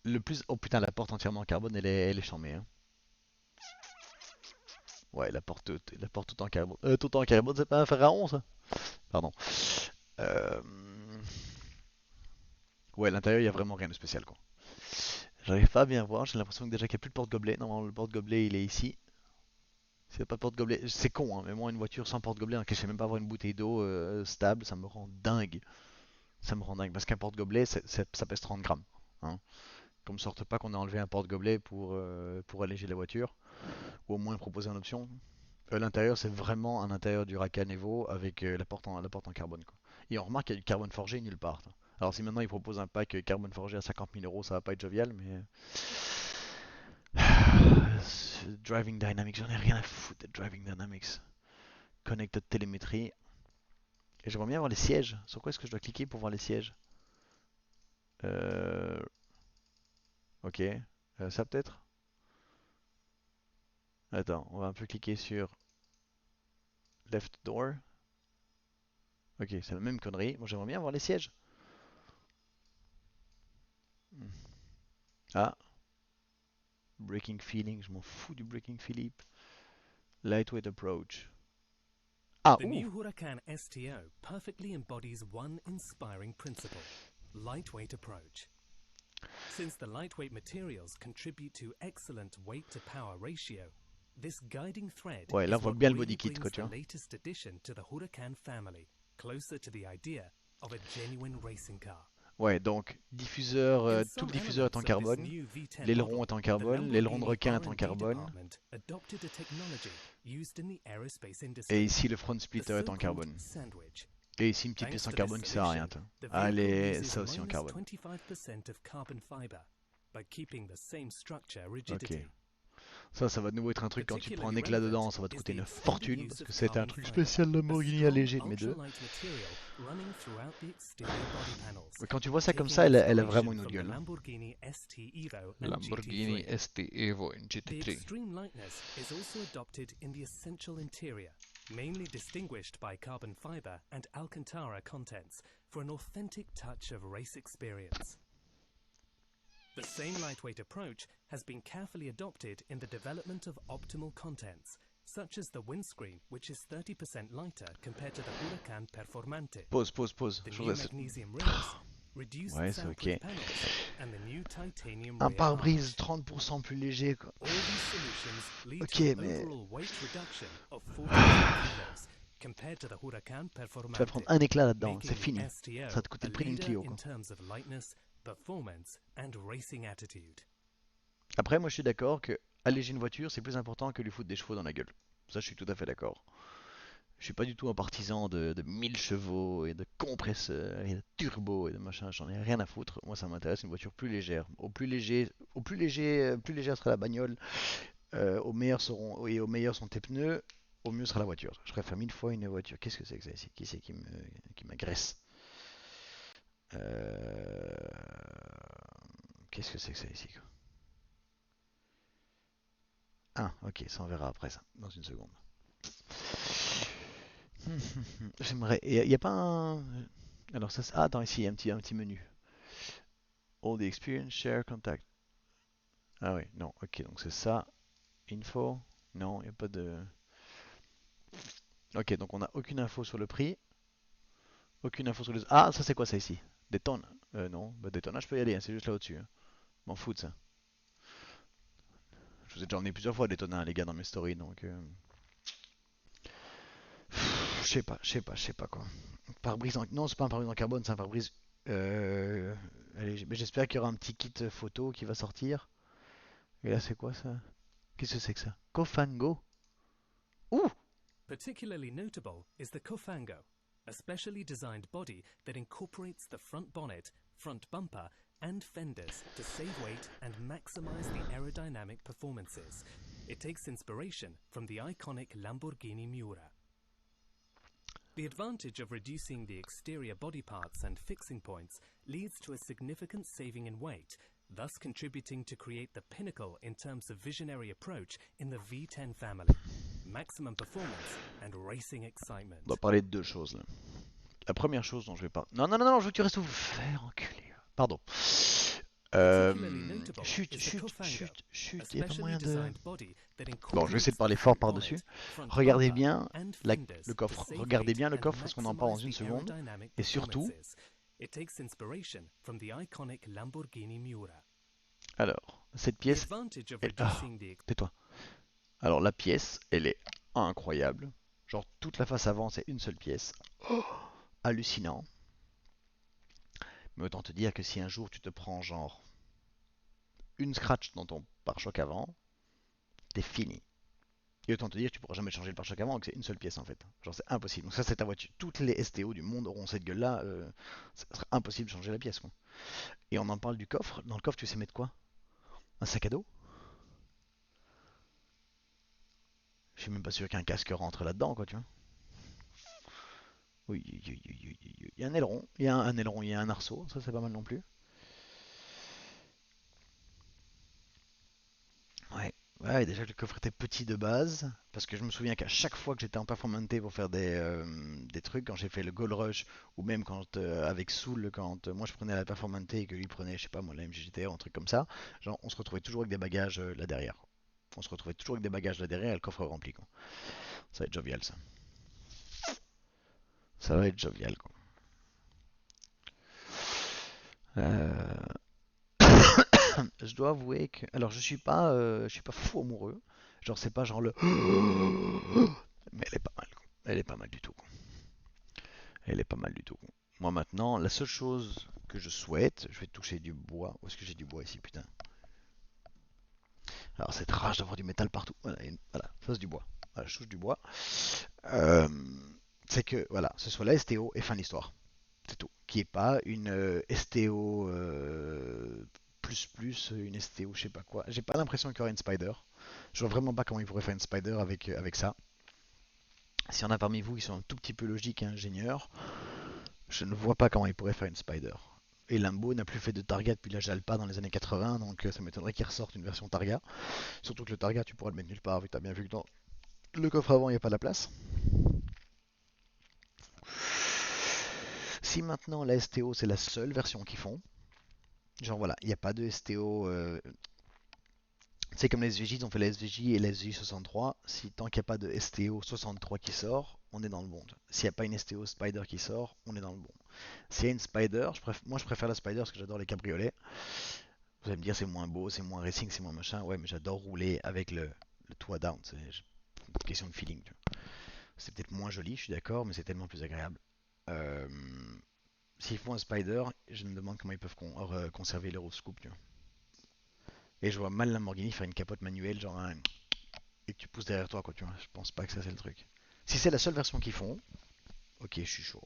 le plus, oh putain, la porte entièrement en carbone, elle est charmée, hein. Ouais, la porte tout en carbone, tout en carbone, c'est pas un pharaon ça? Pardon. Euh, Ouais, à l'intérieur, il y a vraiment rien de spécial quoi. J'arrive pas à bien voir, j'ai l'impression que déjà qu'il n'y a plus de porte-gobelet. Normalement, le porte-gobelet il est ici. S'il n'y a pas de porte-gobelet, c'est con, hein, mais moi, une voiture sans porte-gobelet dans laquelle je sais même pas avoir une bouteille d'eau stable, ça me rend dingue. Ça me rend dingue parce qu'un porte-gobelet, ça pèse 30 grammes, hein. Qu'on me sorte pas qu'on a enlevé un porte-gobelet pour alléger la voiture, ou au moins proposer une option. L'intérieur, c'est vraiment un intérieur du Huracan Evo avec la porte en carbone, quoi. Et on remarque qu'il y a du carbone forgé nulle part. Alors si maintenant ils proposent un pack carbone forgé à 50 000 euros, ça va pas être jovial, mais Driving Dynamics, j'en ai rien à foutre de Driving Dynamics. Connected télémétrie. Et j'aimerais bien voir les sièges. Sur quoi est-ce que je dois cliquer pour voir les sièges? euh... Ok. Ça peut-être? Attends, on va un peu cliquer sur. Left door. Ok, c'est la même connerie. Moi j'aimerais bien voir les sièges. Hmm. Ah, braking feeling, je m'en fous du braking Philippe. Lightweight approach. Ah, The ouh! new Huracan STO perfectly embodies one inspiring principle: lightweight approach. Since the lightweight materials contribute to excellent weight-to-power ratio, this guiding thread Ouais, là is on voit what bien le really body kit, brings quoi, tu the vois. latest addition to the Huracan family, closer to the idea of a genuine racing car. Ouais, donc diffuseur, In tout some le diffuseur est elements en of this carbone, new V10 l'aileron model, est en the carbone, l'aileron de Lamborghini requin est en R&D carbone, department adopted a technology used in the aerospace et industry, ici le front the splitter est en so-called carbone. sandwich. Et ici une petite Thanks pièce en to this carbone qui sert à rien. solution, the vehicle Allez, uses ça aussi en minus carbone. 25% of carbon fiber, but keeping the same structure Ok. rigidity. Ça va de nouveau être un truc quand tu prends un Particularly éclat dedans, relevant ça va te is coûter the une extended fortune use parce que of c'est un carbon truc fiber, spécial a Lamborghini strong allégé de mes deux. ultralight material running throughout the exterior body panels, Mais quand tu vois ça comme taking ça, elle a vraiment inspiration une autre from the gueule. Lamborghini ST Evo and Lamborghini GT3. ST Evo and The GT3. extreme lightness is also adopted in the essential interior, mainly distinguished by carbon fiber and Alcantara contents, for an authentic touch of race experience. The same lightweight approach has been carefully adopted in the development of optimal contents, such as the windscreen, which is 30% lighter compared to the Huracan Performante, Pause. the Je new voudrais... magnesium rims, reduced Ouais, c'est soundproof ok. panels, and the new titanium Un rear pare-brise arch. 30% plus léger, quoi. All these solutions lead Ok, to an mais overall weight reduction of 43 kilos compared to the Huracan tu vas Performante, prendre un éclat là-dedans, c'est making fini. the STO Ça va te coûter a le prix d'une leader Clio, in quoi. terms of lightness, performance, and racing attitude. Après, moi je suis d'accord que alléger une voiture, c'est plus important que lui foutre des chevaux dans la gueule. Ça, je suis tout à fait d'accord. Je suis pas du tout un partisan de 1000 chevaux et de compresseurs et de turbo et de machin, j'en ai rien à foutre. Moi, ça m'intéresse une voiture plus légère. Plus légère sera la bagnole, au meilleur sont tes pneus, au mieux sera la voiture. Je préfère 1000 fois une voiture. Qu'est-ce que c'est que ça ici? Qui c'est qui m'agresse? Euh, Qu'est-ce que c'est que ça ici, quoi? Ah, ok, ça on verra après ça, dans une seconde. J'aimerais. Il y a pas un. Alors ça, ah, attends, ici, il y a un petit menu. All the experience, share, contact. Ah oui, non, ok, donc c'est ça. Info. Non, il n'y a pas de. Ok, donc on n'a aucune info sur le prix. Aucune info sur les. Ah, ça c'est quoi ça ici? Des tonnes. Non, bah des tonnes, je peux y aller, hein, c'est juste là au-dessus, hein. M'en fous de ça. Je vous ai déjà emmené plusieurs fois des tonnes, hein, les gars, dans mes stories, donc. Je sais pas quoi. Pare-brise en... Non, c'est pas un pare-brise en carbone, c'est un pare-brise. Allez, mais j'espère qu'il y aura un petit kit photo qui va sortir. Et là, c'est quoi ça? Qu'est-ce que c'est que ça? Kofango? Ouh! Particularly notable is the Kofango, a specially designed body that incorporates the front bonnet, front bumper, and fenders to save weight and maximize the aerodynamic performances. It takes inspiration from the iconic Lamborghini Miura. The advantage of reducing the exterior body parts and fixing points leads to a significant saving in weight, thus contributing to create the pinnacle in terms of visionary approach in the V10 family. Maximum performance and racing excitement. On doit parler de deux choses là. La première chose dont je vais parler. Non, non, non, non, je veux que tu restes où vous faire, enculé. Pardon. Chut, y a pas moyen de. Bon, je vais essayer de parler fort par-dessus. Regardez bien le coffre. Regardez bien le coffre parce qu'on en parle dans une seconde. Et surtout. Alors, cette pièce. Ah, tais-toi. Alors, la pièce, elle est incroyable. Genre, toute la face avant, c'est une seule pièce. Oh, hallucinant. Mais autant te dire que si un jour tu te prends genre une scratch dans ton pare-choc avant, t'es fini. Et autant te dire que tu pourras jamais changer le pare-choc avant, que c'est une seule pièce en fait. Genre c'est impossible. Donc ça c'est ta voiture. Toutes les STO du monde auront cette gueule là. Ça sera impossible de changer la pièce quoi. Et on en parle du coffre. Dans le coffre tu sais mettre quoi? Un sac à dos? Je suis même pas sûr qu'un casque rentre là-dedans quoi tu vois. Oui, il y a un aileron. Il y a un aileron, il y a un arceau. Ça c'est pas mal non plus. Ouais. Ouais, déjà que le coffre était petit de base, parce que je me souviens qu'à chaque fois que j'étais en performanté pour faire des trucs, quand j'ai fait le Gold Rush, ou même quand avec Soul, quand moi je prenais la performanté et que lui prenait, je sais pas moi, la MGGTR, un truc comme ça, genre on se retrouvait toujours avec des bagages là derrière. On se retrouvait toujours avec des bagages là derrière et le coffre rempli quoi. Ça va être jovial ça. Ça va être jovial quoi. Euh, je dois avouer que, alors je suis pas fou amoureux. Genre c'est pas genre le, mais elle est pas mal quoi. Elle est pas mal du tout quoi. Elle est pas mal du tout. Moi maintenant, la seule chose que je souhaite, je vais toucher du bois. Où est-ce que j'ai du bois ici, putain? Alors cette rage d'avoir du métal partout. Voilà, voilà, ça c'est du bois. Voilà, je touche du bois. Euh, c'est que voilà, ce soit la STO et fin de l'histoire. C'est tout. Qui est pas une STO une STO je sais pas quoi. J'ai pas l'impression qu'il y aura une spider. Je vois vraiment pas comment ils pourraient faire une spider avec ça. S'il y en a parmi vous qui sont un tout petit peu logiques et ingénieurs, je ne vois pas comment ils pourraient faire une Spider. Et Lambo n'a plus fait de Targa depuis la Jalpa dans les années 80, donc ça m'étonnerait qu'ils ressortent une version Targa. Surtout que le Targa, tu pourras le mettre nulle part, vu que tu as bien vu que dans le coffre avant, il n'y a pas la place. Si maintenant la STO, c'est la seule version qu'ils font, genre voilà, il n'y a pas de STO. C'est comme les SVJ, ils ont fait la SVJ et la SVJ 63. Si tant qu'il n'y a pas de STO 63 qui sort, on est dans le bon. S'il n'y a pas une STO Spider qui sort, on est dans le bon. S'il y a une Spider, moi je préfère la Spider parce que j'adore les cabriolets. Vous allez me dire c'est moins beau, c'est moins racing, c'est moins machin. Ouais, mais j'adore rouler avec le toit down. C'est une question de feeling. C'est peut-être moins joli, je suis d'accord, mais c'est tellement plus agréable. Euh, S'ils font un Spider, je me demande comment ils peuvent conserver l'Euroscoop. Et je vois mal Lamborghini faire une capote manuelle, genre et que tu pousses derrière toi, quoi. Tu vois. Je pense pas que ça c'est le truc. Si c'est la seule version qu'ils font, ok, je suis chaud.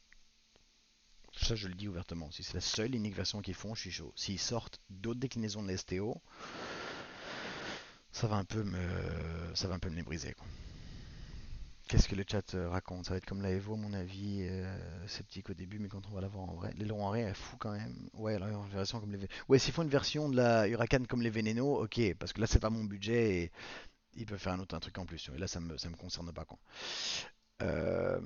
Ça, je le dis ouvertement. Si c'est la seule unique version qu'ils font, je suis chaud. S'ils sortent d'autres déclinaisons de la STO, ça va un peu me les briser, quoi. Qu'est-ce que le chat raconte? Ça va être comme la Evo, à mon avis, sceptique au début, mais quand on va l'avoir en vrai. L'aileron arrière est fou quand même. Ouais, alors une version comme les. Ouais, s'ils font une version de la Huracan comme les Veneno, ok, parce que là c'est pas mon budget et ils peuvent faire un truc en plus. Et là ça me concerne pas quoi. Euh,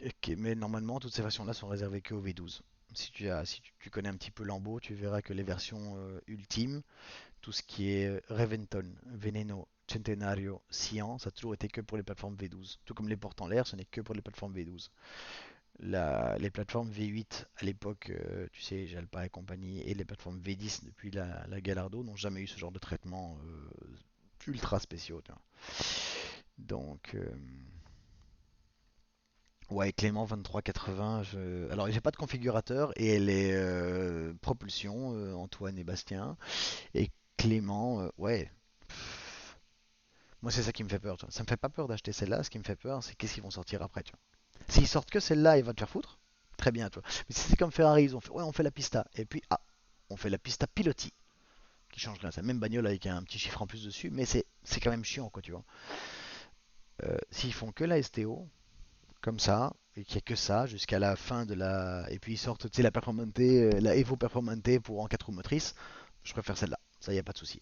ok, mais normalement toutes ces versions-là sont réservées que au V12. Si tu connais un petit peu Lambo, tu verras que les versions ultimes, tout ce qui est Reventon, Veneno, Centenario, Cyan, ça a toujours été que pour les plateformes V12. Tout comme les portes en l'air, ce n'est que pour les plateformes V12. Les plateformes V8 à l'époque, tu sais, Jalpa et compagnie, et les plateformes V10 depuis la Gallardo n'ont jamais eu ce genre de traitement ultra spéciaux. Tu vois. Donc, ouais, Clément 2380. Alors, j'ai pas de configurateur et elle est propulsion, Antoine et Bastien. Et Clément, ouais. Moi, c'est ça qui me fait peur. Tu vois. Ça me fait pas peur d'acheter celle-là. Ce qui me fait peur, c'est qu'est-ce qu'ils vont sortir après. Tu vois. S'ils sortent que celle-là, ils vont te faire foutre. Très bien, toi. Mais si c'est comme Ferrari, ils ont fait, ouais, on fait la pista. Et puis, ah, on fait la pista Piloti. Qui change rien. C'est la même bagnole avec un petit chiffre en plus dessus. Mais c'est quand même chiant, quoi, tu vois. S'ils font que la STO, comme ça, et qu'il n'y a que ça jusqu'à la fin de la. Et puis ils sortent, tu sais, la Performante, la Evo Performante pour en 4 roues motrices, je préfère celle-là. Ça, y a pas de souci.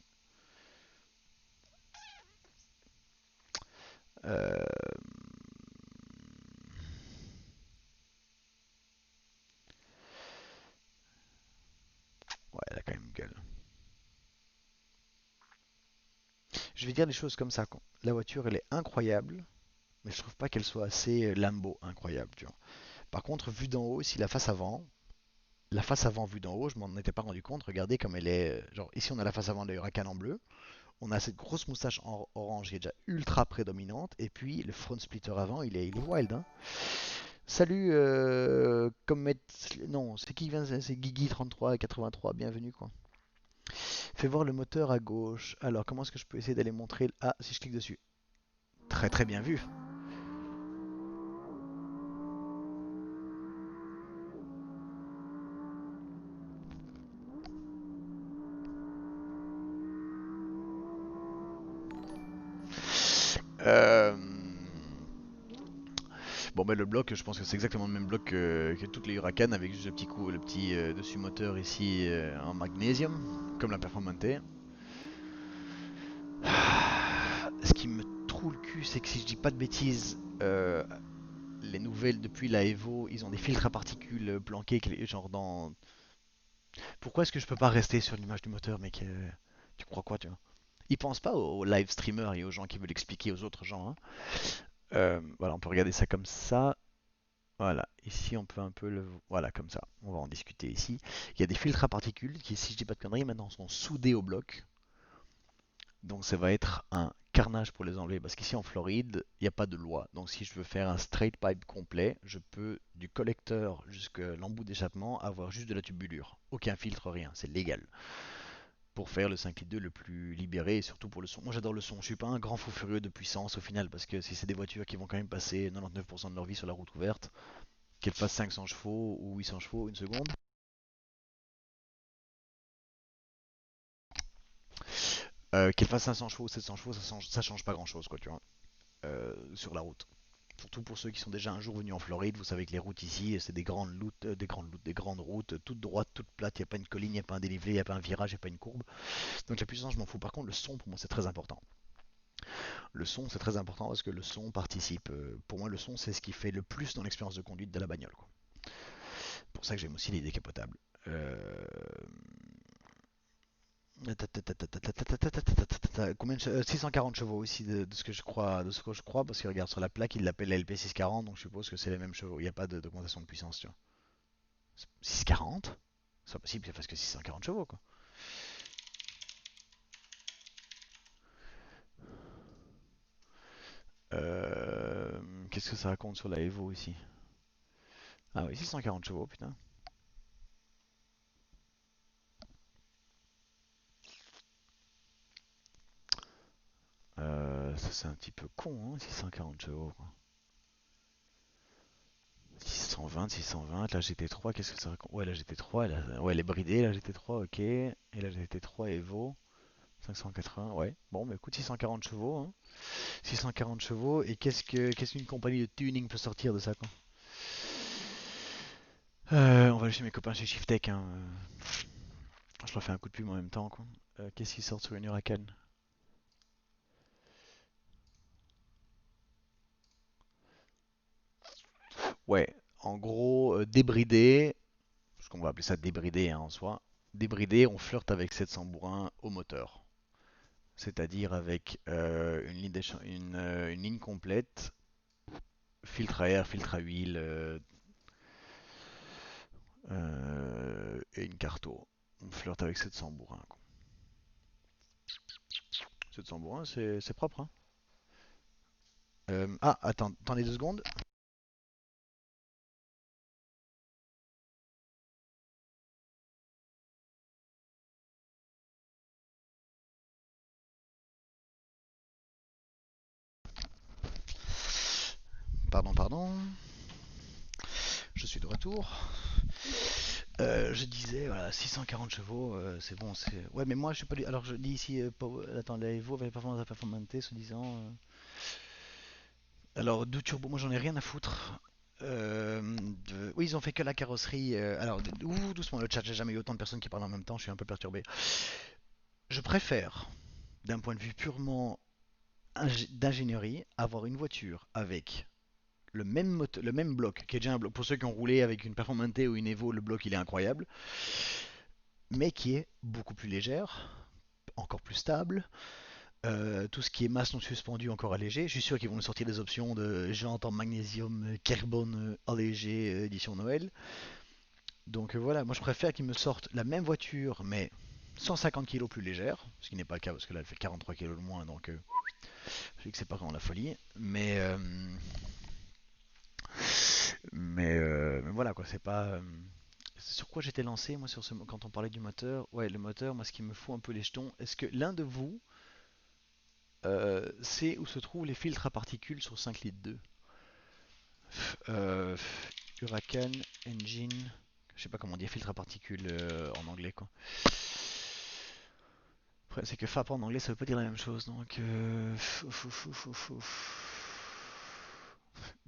Euh, Ouais, elle a quand même une gueule. Je vais dire des choses comme ça. La voiture, elle est incroyable, mais je trouve pas qu'elle soit assez Lambo incroyable, tu vois. Par contre, vue d'en haut, si la face avant vue d'en haut, je m'en étais pas rendu compte. Regardez comme elle est. Genre, ici, on a la face avant de Huracan en bleu. On a cette grosse moustache en orange qui est déjà ultra prédominante. Et puis, le front splitter avant, il est wild, hein. Salut, Comet. Non, c'est qui vient? C'est Guigui3383. Bienvenue, quoi. Fais voir le moteur à gauche. Alors, comment est-ce que je peux essayer d'aller montrer. Ah, si je clique dessus. Très très bien vu. Euh, Bon, ben le bloc, je pense que c'est exactement le même bloc que toutes les Huracan avec juste le petit dessus moteur ici en magnésium, comme la Performante. ce qui me trouve le cul, c'est que si je dis pas de bêtises, les nouvelles depuis la Evo, ils ont des filtres à particules planqués, genre dans. Pourquoi est-ce que je peux pas rester sur l'image du moteur, mec? Tu crois quoi, tu vois? Ils pensent pas aux live streamers et aux gens qui veulent expliquer aux autres gens, hein. Voilà, on peut regarder ça comme ça. Voilà, ici on peut un peu le. Voilà, comme ça. On va en discuter ici. Il y a des filtres à particules qui, si je dis pas de conneries, maintenant sont soudés au bloc. Donc ça va être un carnage pour les enlever. Parce qu'ici en Floride, il n'y a pas de loi. Donc si je veux faire un straight pipe complet, je peux du collecteur jusqu'à l'embout d'échappement avoir juste de la tubulure. Aucun filtre, rien. C'est légal. Pour faire le 5 litres 2 le plus libéré et surtout pour le son. Moi j'adore le son. Je suis pas un grand fou furieux de puissance au final parce que si c'est des voitures qui vont quand même passer 99% de leur vie sur la route ouverte, qu'elles fassent 500 chevaux ou 800 chevaux une seconde. Qu'elles fassent 500 chevaux ou 700 chevaux, ça change pas grand chose quoi, tu vois, sur la route. Surtout pour ceux qui sont déjà un jour venus en Floride, vous savez que les routes ici, c'est des grandes routes, toutes droites, toutes plates, il n'y a pas une colline, il n'y a pas un dénivelé, il n'y a pas un virage, il n'y a pas une courbe. Donc la puissance, je m'en fous. Par contre, le son, pour moi, c'est très important. Le son, c'est très important parce que le son participe. Pour moi, le son, c'est ce qui fait le plus dans l'expérience de conduite de la bagnole, quoi. C'est pour ça que j'aime aussi les décapotables. Combien de 640 chevaux aussi de ce que je crois, parce que regarde sur la plaque, il l'appelle la LP640, donc je suppose que c'est les mêmes chevaux. Il n'y a pas d'augmentation de puissance, tu vois. 640? C'est pas possible qu'il fasse que 640 chevaux, quoi. Qu'est-ce que ça raconte sur la Evo ici? Ah oui, 640 chevaux, putain. Ça c'est un petit peu con, hein, 640 chevaux, quoi. 620, 620, la GT3, qu'est-ce que ça raconte? Ouais, la GT3, ouais, elle est bridée, la GT3, ok. Et la GT3 Evo, 580, ouais. Bon, bah écoute, 640 chevaux, hein. 640 chevaux, et qu'est-ce qu'une compagnie de tuning peut sortir de ça, quoi? On va aller chez mes copains chez Shiftech, hein. Je leur fais un coup de pub en même temps, quoi. Qu'est-ce qui sort sur une Huracan? Ouais, en gros, débridé, parce qu'on va appeler ça débridé hein, en soi. Débridé, on flirte avec 700 bourrins au moteur. C'est-à-dire avec une ligne complète, filtre à air, filtre à huile et une carto. On flirte avec 700 bourrins, quoi. 700 bourrins, c'est propre, hein. Attendez 2 secondes. Pardon, pardon. Je suis de retour. Je disais, voilà, 640 chevaux, c'est bon, c'est. Ouais, mais moi, je suis pas. Alors, je dis ici, attends, la Evo avec performance à performante, se disant. Alors, deux turbos, moi, j'en ai rien à foutre. Oui, ils ont fait que la carrosserie. Alors, doucement, le chat, j'ai jamais eu autant de personnes qui parlent en même temps, je suis un peu perturbé. Je préfère, d'un point de vue purement d'ingénierie, avoir une voiture avec le même bloc, qui est déjà un bloc. Pour ceux qui ont roulé avec une Performante ou une Evo, le bloc il est incroyable, mais qui est beaucoup plus légère, encore plus stable. Tout ce qui est masse non suspendue encore allégé. Je suis sûr qu'ils vont nous sortir des options de jante en magnésium carbone allégé édition Noël. Donc voilà, moi je préfère qu'ils me sortent la même voiture, mais 150 kg plus légère, ce qui n'est pas le cas parce que là elle fait 43 kg de moins, donc je sais que c'est pas vraiment la folie. Mais voilà quoi, c'est pas. Sur quoi j'étais lancé moi quand on parlait du moteur? Ouais, le moteur, moi ce qui me fout un peu les jetons, est-ce que l'un de vous sait où se trouvent les filtres à particules sur 5 litres 2? euh, Huracan, Engine, je sais pas comment dire filtre à particules en anglais quoi. Après, c'est que FAP en anglais ça veut pas dire la même chose donc.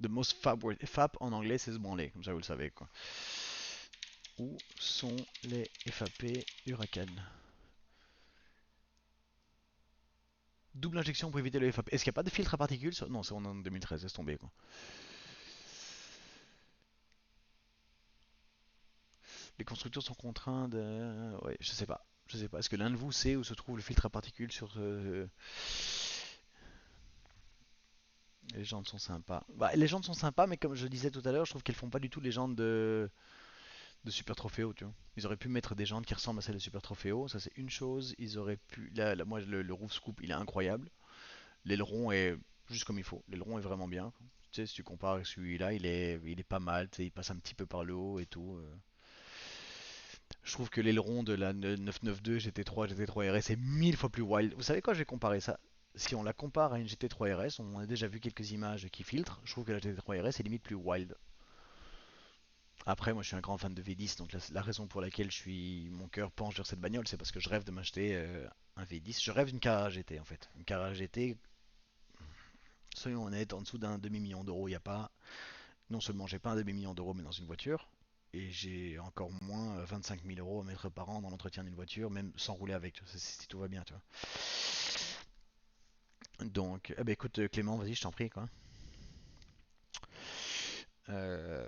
The most fab word. FAP en anglais c'est se branler, comme ça vous le savez quoi. Où sont les FAP Huracan? Double injection pour éviter le FAP. Est-ce qu'il n'y a pas de filtre à particules Non, c'est en 2013, laisse tomber quoi. Les constructeurs sont contraints de... Ouais, je sais pas. Je sais pas. Est-ce que l'un de vous sait où se trouve le filtre à particules sur... Les jantes sont sympas. Bah, les jantes sont sympas, mais comme je disais tout à l'heure, je trouve qu'elles font pas du tout les jantes de Super Trophéo, tu vois. Ils auraient pu mettre des jantes qui ressemblent à celles de Super Trophéo, ça c'est une chose. Ils auraient pu... moi, le roof scoop, il est incroyable. L'aileron est juste comme il faut. L'aileron est vraiment bien. Tu sais, si tu compares avec celui-là, il est pas mal. Tu sais, il passe un petit peu par le haut et tout. Je trouve que l'aileron de la 992 GT3 GT3 RS est mille fois plus wild. Vous savez quoi, je vais comparer ça. Si on la compare à une GT3 RS, on a déjà vu quelques images qui filtrent. Je trouve que la GT3 RS est limite plus wild. Après, moi je suis un grand fan de V10, donc la raison pour laquelle mon cœur penche vers cette bagnole, c'est parce que je rêve de m'acheter un V10. Je rêve d'une Carrera GT en fait. Une Carrera GT, soyons honnêtes, en dessous d'un demi-million d'euros, il n'y a pas. Non seulement j'ai pas un demi-million d'euros, mais dans une voiture, et j'ai encore moins 25 000 euros à mettre par an dans l'entretien d'une voiture, même sans rouler avec, si tout va bien, tu vois. Donc, eh ben, écoute, Clément, vas-y, je t'en prie, quoi. Euh...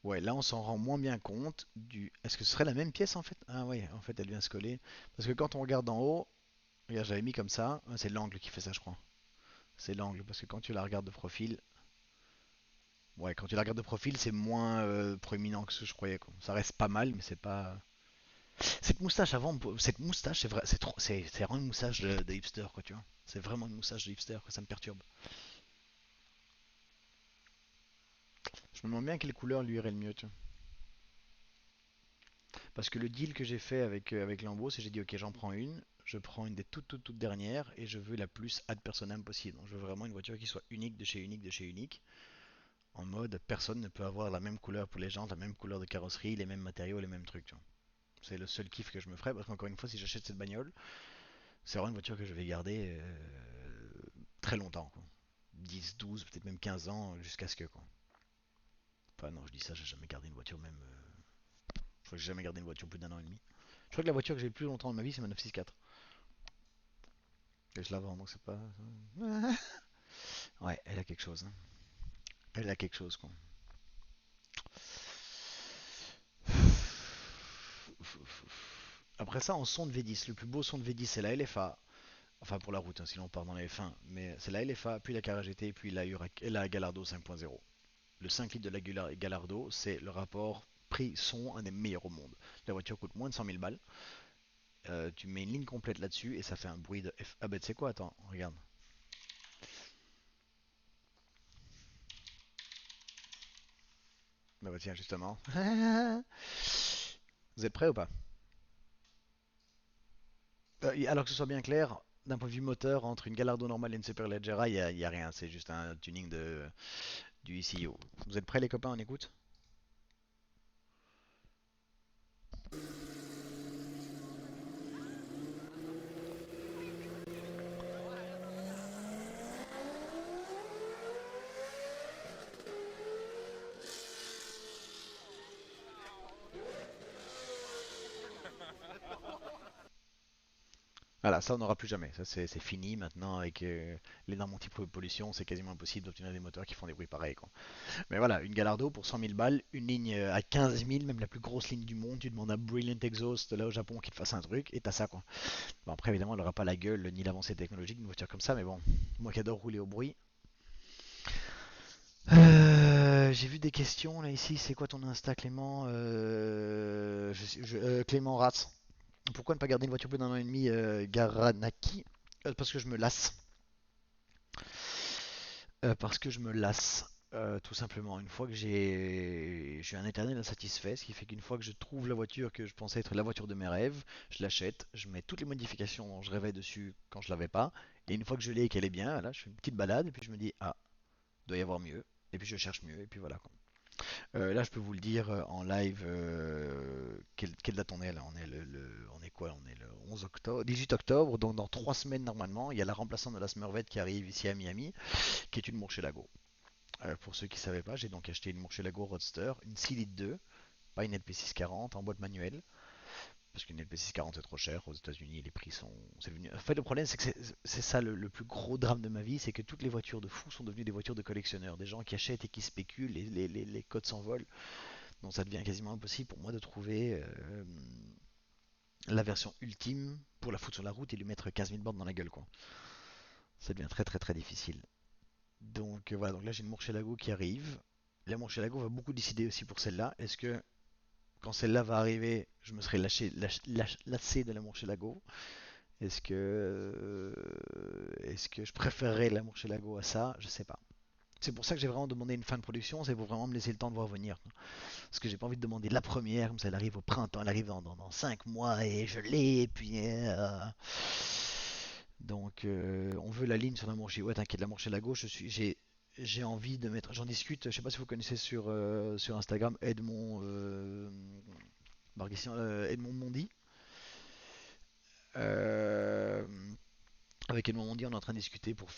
Ouais, là, on s'en rend moins bien compte du. Est-ce que ce serait la même pièce en fait? Ah ouais, en fait, elle vient se coller. Parce que quand on regarde d'en haut, regarde, j'avais mis comme ça. Ah, c'est l'angle qui fait ça, je crois. C'est l'angle, parce que quand tu la regardes de profil, ouais, quand tu la regardes de profil, c'est moins proéminent que ce que je croyais, quoi. Ça reste pas mal, mais c'est pas. Cette moustache avant, cette moustache, c'est vrai, c'est vraiment une moustache de hipster, quoi, tu vois. C'est vraiment une moustache de hipster, que ça me perturbe. Je me demande bien quelle couleur lui irait le mieux, tu vois. Parce que le deal que j'ai fait avec Lambeau, c'est que j'ai dit ok, j'en prends une, je prends une des toutes dernières et je veux la plus ad personam possible. Donc je veux vraiment une voiture qui soit unique de chez unique de chez unique. En mode, personne ne peut avoir la même couleur pour les jantes, la même couleur de carrosserie, les mêmes matériaux, les mêmes trucs, tu vois. C'est le seul kiff que je me ferais parce qu'encore une fois, si j'achète cette bagnole, c'est vraiment une voiture que je vais garder très longtemps, quoi. 10, 12, peut-être même 15 ans jusqu'à ce que quoi. Enfin non, je dis ça, j'ai jamais gardé une voiture même. Je crois que j'ai jamais gardé une voiture plus d'un an et demi. Je crois que la voiture que j'ai le plus longtemps de ma vie, c'est ma 964. Et je la vends, donc c'est pas. Ouais, elle a quelque chose, hein. Elle a quelque chose, quoi. Après ça, en son de V10, le plus beau son de V10, c'est la LFA. Enfin, pour la route, hein, sinon on part dans les F1. Mais c'est la LFA, puis la Carrera GT, puis la Gallardo 5.0. Le 5 litres de la Gallardo, c'est le rapport prix-son, un des meilleurs au monde. La voiture coûte moins de 100 000 balles. Tu mets une ligne complète là-dessus et ça fait un bruit de F. Ah bah tu sais quoi, attends, regarde. Bah, tiens, justement. Vous êtes prêts ou pas? Alors que ce soit bien clair, d'un point de vue moteur, entre une Gallardo normale et une Superleggera, il y a rien. C'est juste un tuning du ECU. Vous êtes prêts les copains, on écoute? Voilà, ça on n'aura plus jamais. Ça c'est fini maintenant avec les normes anti-pollution, c'est quasiment impossible d'obtenir des moteurs qui font des bruits pareils, quoi. Mais voilà, une Gallardo pour 100 000 balles, une ligne à 15 000, même la plus grosse ligne du monde. Tu demandes à Brilliant Exhaust là au Japon qu'il te fasse un truc et t'as ça, quoi. Bon, après évidemment elle aura pas la gueule ni l'avancée technologique d'une voiture comme ça, mais bon, moi qui adore rouler au bruit. J'ai vu des questions là ici. C'est quoi ton Insta, Clément? Clément Ratz. Pourquoi ne pas garder une voiture plus d'un an et demi, Garanaki? Parce que je me lasse. Parce que je me lasse. Tout simplement, une fois que je suis un éternel insatisfait, ce qui fait qu'une fois que je trouve la voiture que je pensais être la voiture de mes rêves, je l'achète, je mets toutes les modifications dont je rêvais dessus quand je l'avais pas, et une fois que je l'ai et qu'elle est bien, là, je fais une petite balade et puis je me dis ah, doit y avoir mieux, et puis je cherche mieux et puis voilà, quoi. Là, je peux vous le dire en live. Quelle date on est là? On est quoi? On est le 11 octobre, 18 octobre. Donc dans 3 semaines normalement, il y a la remplaçante de la Smurvet qui arrive ici à Miami, qui est une Murcielago. Pour ceux qui ne savaient pas, j'ai donc acheté une Murcielago Roadster, une 6 litres 2, pas une LP640 en boîte manuelle. Parce qu'une LP640 est trop cher. Aux États-Unis, les prix sont. C'est devenu... En fait, le problème, c'est que c'est ça le plus gros drame de ma vie, c'est que toutes les voitures de fous sont devenues des voitures de collectionneurs. Des gens qui achètent et qui spéculent, les codes s'envolent. Donc ça devient quasiment impossible pour moi de trouver la version ultime pour la foutre sur la route et lui mettre 15 000 bandes dans la gueule, quoi. Ça devient très très très difficile. Donc voilà, donc là j'ai une Murcielago qui arrive. La Murcielago va beaucoup décider aussi pour celle-là. Est-ce que quand celle-là va arriver, je me serai lassé de la Murcielago? Est-ce que je préférerais la Murcielago à ça? Je sais pas. C'est pour ça que j'ai vraiment demandé une fin de production, c'est pour vraiment me laisser le temps de voir venir. Parce que j'ai pas envie de demander la première, comme ça elle arrive au printemps, elle arrive dans 5 mois et je l'ai, et puis. Donc on veut la ligne sur la Murci. Ouais, t'inquiète, la Murcielago, j'ai envie de mettre. J'en discute, je sais pas si vous connaissez sur Instagram Edmond, Edmond Mondi. Euh, Avec Edmond Mondi, on est en train de discuter pour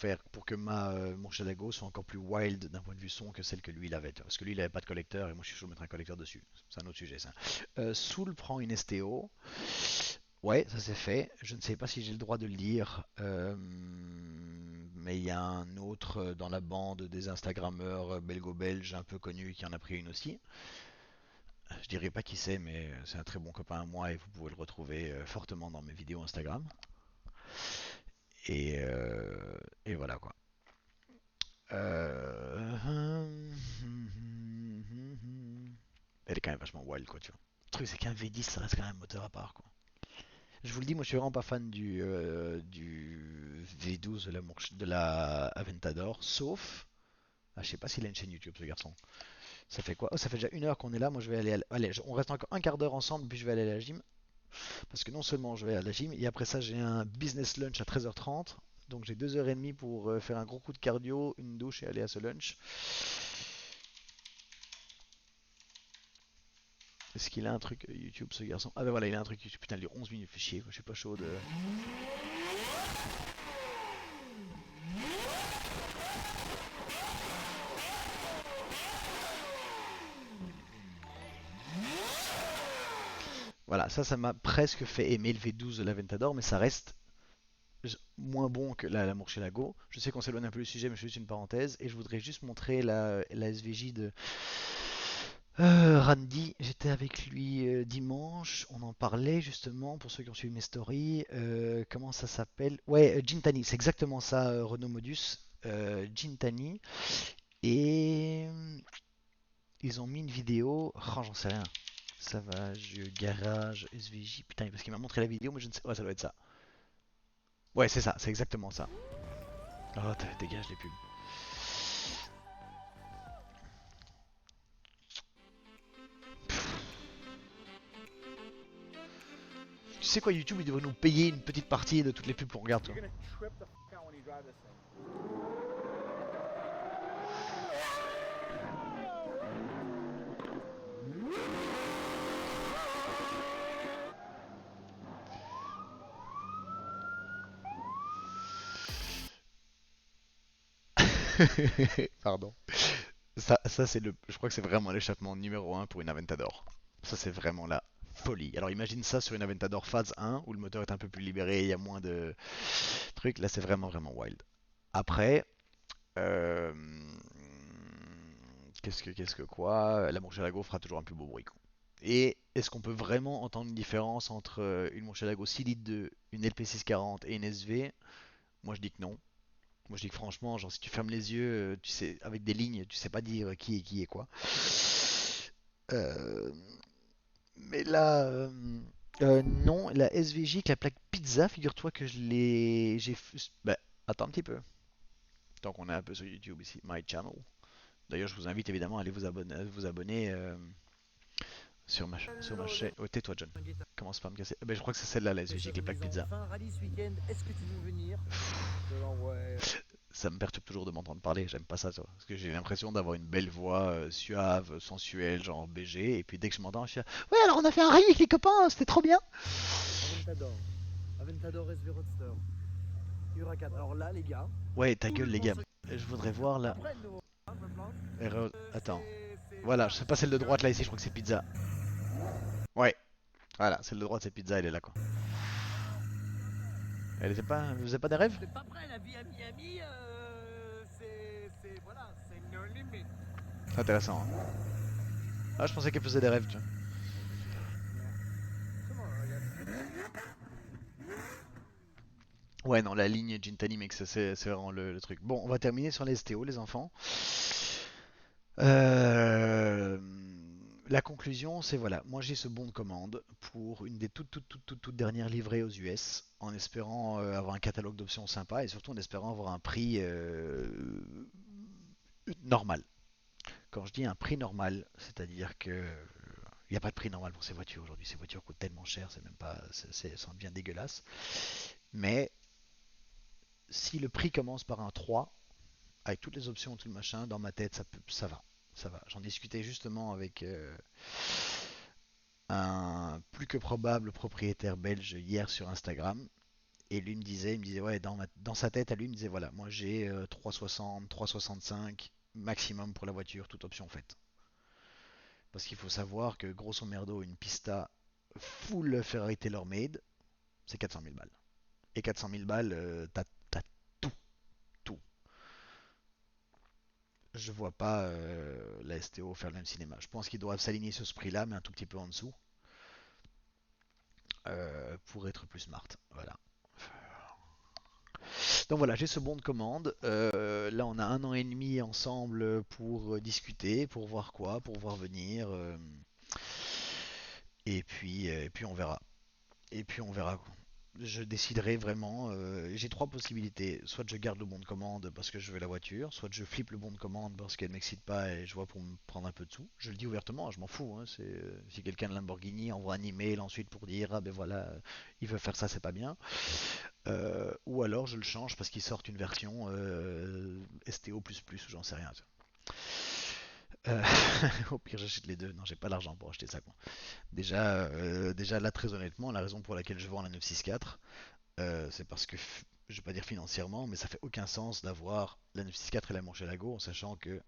que ma Murcielago soit encore plus wild d'un point de vue son que celle que lui il avait. Parce que lui il avait pas de collecteur et moi je suis chaud de mettre un collecteur dessus. C'est un autre sujet ça. Soul prend une STO. Ouais, ça c'est fait. Je ne sais pas si j'ai le droit de le dire, mais il y a un autre dans la bande des Instagrammeurs belgo-belges un peu connus qui en a pris une aussi. Je dirais pas qui c'est, mais c'est un très bon copain à moi et vous pouvez le retrouver fortement dans mes vidéos Instagram. Et, euh, et voilà quoi. Euh, Elle est quand même vachement wild quoi, tu vois. Le truc c'est qu'un V10 ça reste quand même un moteur à part quoi. Je vous le dis, moi je suis vraiment pas fan du V12 de la Aventador, sauf. Ah, je sais pas s'il a une chaîne YouTube ce garçon. Ça fait quoi? Oh, ça fait déjà 1 heure qu'on est là. Moi je vais aller. Allez, on reste encore un quart d'heure ensemble, puis je vais aller à la gym. Parce que non seulement je vais à la gym, et après ça j'ai un business lunch à 13h30. Donc j'ai 2h30 pour faire un gros coup de cardio, une douche et aller à ce lunch. Est-ce qu'il a un truc YouTube ce garçon? Ah ben voilà, il a un truc YouTube. Putain, il dure 11 minutes, fait chier quoi. Je suis pas chaud de. Voilà, ça m'a presque fait aimer le V12 de l'Aventador, mais ça reste moins bon que la Murcielago. Je sais qu'on s'éloigne un peu du sujet, mais je fais juste une parenthèse. Et je voudrais juste montrer la SVJ de Randy. J'étais avec lui dimanche. On en parlait justement pour ceux qui ont suivi mes stories. Comment ça s'appelle? Ouais, Gintani. C'est exactement ça, Renault Modus. Gintani. Et ils ont mis une vidéo. Oh, j'en sais rien. Savage, garage, SVJ. Putain, parce qu'il m'a montré la vidéo, mais je ne sais pas. Ouais, ça doit être ça. Ouais, c'est ça, c'est exactement ça. Oh, dégage les pubs. Tu sais quoi, YouTube, il devrait nous payer une petite partie de toutes les pubs qu'on regarde, toi. Pardon. Ça c'est je crois que c'est vraiment l'échappement numéro un pour une Aventador. Ça c'est vraiment la folie. Alors imagine ça sur une Aventador Phase 1 où le moteur est un peu plus libéré, il y a moins de trucs. Là c'est vraiment vraiment wild. Après, euh, qu'est-ce que quoi? La Murcielago fera toujours un plus beau bruit, quoi. Et est-ce qu'on peut vraiment entendre une différence entre une Murcielago 6 litres de une LP640 et une SV? Moi je dis que non. Moi je dis que franchement, genre si tu fermes les yeux, tu sais, avec des lignes, tu sais pas dire qui est quoi. Euh, mais là, non, la SVJ avec la plaque pizza, figure-toi que je l'ai. Bah, attends un petit peu. Tant qu'on est un peu sur YouTube ici, My Channel. D'ailleurs, je vous invite évidemment à aller vous abonner sur ma chaîne. Oh, tais-toi, John. Commence pas à me casser. Ben, je crois que c'est celle-là, la SVJ avec les plaques pizza. Enfin, rallye ce week-end, est-ce que tu veux venir? Je te l'envoie. Ça me perturbe toujours de m'entendre parler, j'aime pas ça, toi. Parce que j'ai l'impression d'avoir une belle voix suave, sensuelle, genre BG, et puis dès que je m'entends, je suis là, ouais, alors on a fait un rallye avec les copains, c'était trop bien. Aventador. Aventador SV Roadster. Huracan. Alors là, les gars. Ouais, ta gueule, les gars. Je voudrais voir là. Attends. Voilà, je sais pas celle de droite là ici, je crois que c'est pizza. Ouais. Voilà, c'est le droit de cette pizza, elle est là quoi. Elle était pas. Vous avez pas des rêves? C'est pas vrai, la vie à Miami, voilà, c'est no limit. C'est intéressant, hein. Ah, je pensais qu'elle faisait des rêves, tu vois. Come on, ragazzi. Ouais, non, la ligne Gintani, mec, c'est vraiment le truc. Bon, on va terminer sur les STO, les enfants. Euh, La conclusion, c'est voilà, moi j'ai ce bon de commande pour une des toutes dernières livrées aux US, en espérant avoir un catalogue d'options sympa et surtout en espérant avoir un prix normal. Quand je dis un prix normal, c'est-à-dire que il n'y a pas de prix normal pour ces voitures aujourd'hui. Ces voitures coûtent tellement cher, c'est même pas, ça devient dégueulasse. Mais si le prix commence par un 3, avec toutes les options, tout le machin, dans ma tête, ça va. Ça va. J'en discutais justement avec un plus que probable propriétaire belge hier sur Instagram. Et lui me disait ouais, dans sa tête, à lui, il me disait voilà, moi j'ai 360, 365 maximum pour la voiture, toute option faite. Parce qu'il faut savoir que grosso merdo, une Pista full Ferrari TaylorMade, c'est 400 000 balles. Et 400 000 balles, t'as tout, tout. Je vois pas la STO faire le même cinéma. Je pense qu'ils doivent s'aligner sur ce prix-là, mais un tout petit peu en dessous, pour être plus smart. Voilà. Donc voilà, j'ai ce bon de commande. Là, on a un an et demi ensemble pour discuter, pour voir quoi, pour voir venir. Et puis on verra. Et puis on verra. Je déciderai vraiment. J'ai trois possibilités. Soit je garde le bon de commande parce que je veux la voiture, soit je flippe le bon de commande parce qu'elle m'excite pas et je vois pour me prendre un peu de sous. Je le dis ouvertement, je m'en fous, hein. Si quelqu'un de Lamborghini envoie un email ensuite pour dire ah ben voilà, il veut faire ça, c'est pas bien. Ou alors je le change parce qu'ils sortent une version STO++, ou j'en sais rien. Euh, Au pire j'achète les deux. Non, j'ai pas l'argent pour acheter ça quoi. Déjà là très honnêtement, la raison pour laquelle je vends la 964, c'est parce que, je vais pas dire financièrement, mais ça fait aucun sens d'avoir la 964 et la Murcielago en sachant que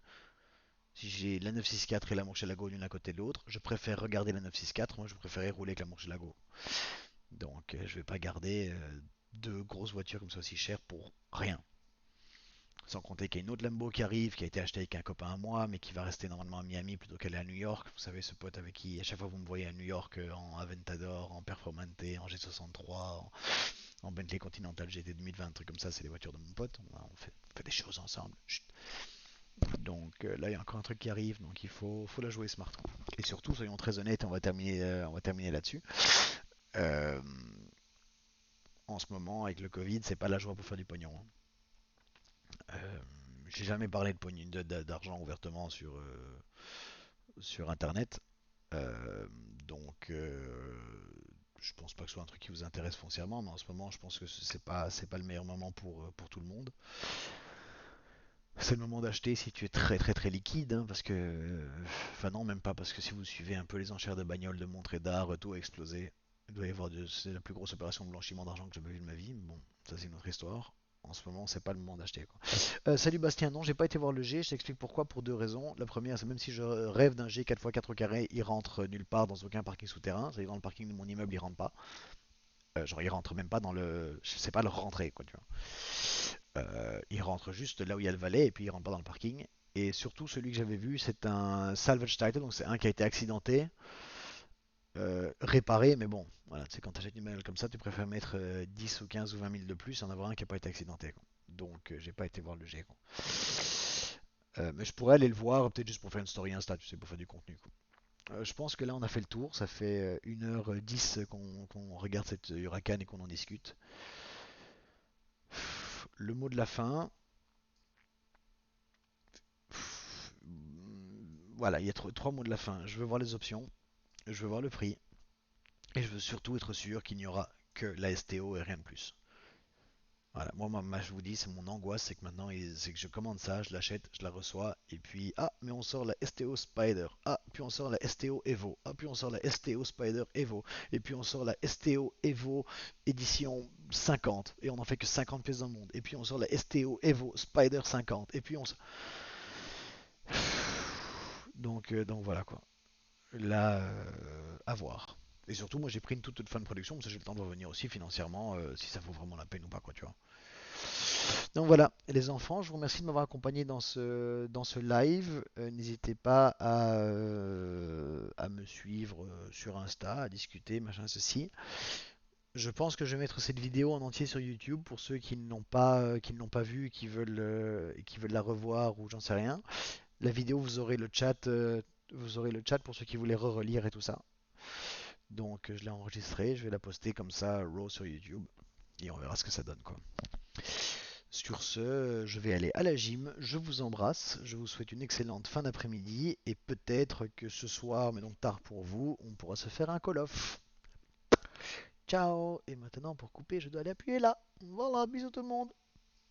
si j'ai la 964 et la Murcielago l'une à côté de l'autre, je préfère regarder la 964, moi je préférais rouler avec la Murcielago. Donc je vais pas garder deux grosses voitures comme ça aussi chères pour rien. Sans compter qu'il y a une autre Lambo qui arrive, qui a été achetée avec un copain à moi, mais qui va rester normalement à Miami plutôt qu'aller à New York. Vous savez, ce pote avec qui, à chaque fois vous me voyez à New York, en Aventador, en Performante, en G63, en Bentley Continental GT 2020, un truc comme ça, c'est les voitures de mon pote. On fait des choses ensemble. Chut. Donc là, il y a encore un truc qui arrive, donc faut la jouer smart. Et surtout, soyons très honnêtes, on va terminer là-dessus. Euh, En ce moment, avec le Covid, c'est pas la joie pour faire du pognon, hein. Euh, j'ai jamais parlé de pognon, d'argent ouvertement sur Internet. Euh, donc, je pense pas que ce soit un truc qui vous intéresse foncièrement, mais en ce moment, je pense que c'est pas le meilleur moment pour tout le monde. C'est le moment d'acheter si tu es très très très liquide, hein, parce que, enfin non, même pas, parce que si vous suivez un peu les enchères de bagnoles, de montres et d'art, tout a explosé. Il doit y avoir c'est la plus grosse opération de blanchiment d'argent que j'ai jamais vue de ma vie, mais bon, ça c'est une autre histoire. En ce moment, c'est pas le moment d'acheter quoi. Salut Bastien, non, j'ai pas été voir le G, je t'explique pourquoi pour deux raisons. La première, c'est même si je rêve d'un G 4x4 au carré, il rentre nulle part dans aucun parking souterrain. C'est-à-dire dans le parking de mon immeuble, il rentre pas. Genre, il rentre même pas dans le. Je sais pas le rentrer quoi, tu vois. Il rentre juste là où il y a le valet et puis il rentre pas dans le parking. Et surtout, celui que j'avais vu, c'est un salvage title, donc c'est un qui a été accidenté, réparé, mais bon, voilà, tu sais, quand tu achètes une bagnole comme ça, tu préfères mettre 10 ou 15 ou 20 000 de plus et en avoir un qui n'a pas été accidenté, quoi. Donc, j'ai pas été voir le G, quoi. Mais je pourrais aller le voir, peut-être juste pour faire une story Insta, tu sais, pour faire du contenu, quoi. Je pense que là, on a fait le tour. Ça fait 1h10 qu'on regarde cette Huracan et qu'on en discute. Le mot de la fin. Voilà, il y a trois mots de la fin. Je veux voir les options, je veux voir le prix, et je veux surtout être sûr qu'il n'y aura que la STO et rien de plus. Voilà, moi, je vous dis, c'est mon angoisse, c'est que maintenant, c'est que je commande ça, je l'achète, je la reçois, et puis, ah, mais on sort la STO Spider, ah, puis on sort la STO Evo, ah, puis on sort la STO Spider Evo, et puis on sort la STO Evo édition 50, et on en fait que 50 pièces dans le monde, et puis on sort la STO Evo Spider 50, et puis on... donc voilà quoi. Là, à voir. Et surtout, moi j'ai pris une toute fin de production, parce que j'ai le temps de revenir aussi financièrement, si ça vaut vraiment la peine ou pas, quoi, tu vois. Donc voilà, les enfants, je vous remercie de m'avoir accompagné dans ce live. N'hésitez pas à me suivre sur Insta, à discuter, machin, ceci. Je pense que je vais mettre cette vidéo en entier sur YouTube pour ceux qui ne l'ont pas vue, qui veulent la revoir ou j'en sais rien. La vidéo, vous aurez le chat pour ceux qui voulaient relire et tout ça. Donc je l'ai enregistrée, je vais la poster comme ça, raw sur YouTube, et on verra ce que ça donne, quoi. Sur ce, je vais aller à la gym, je vous embrasse, je vous souhaite une excellente fin d'après-midi, et peut-être que ce soir, mais donc tard pour vous, on pourra se faire un call-off. Ciao. Et maintenant pour couper, je dois aller appuyer là. Voilà, bisous tout le monde.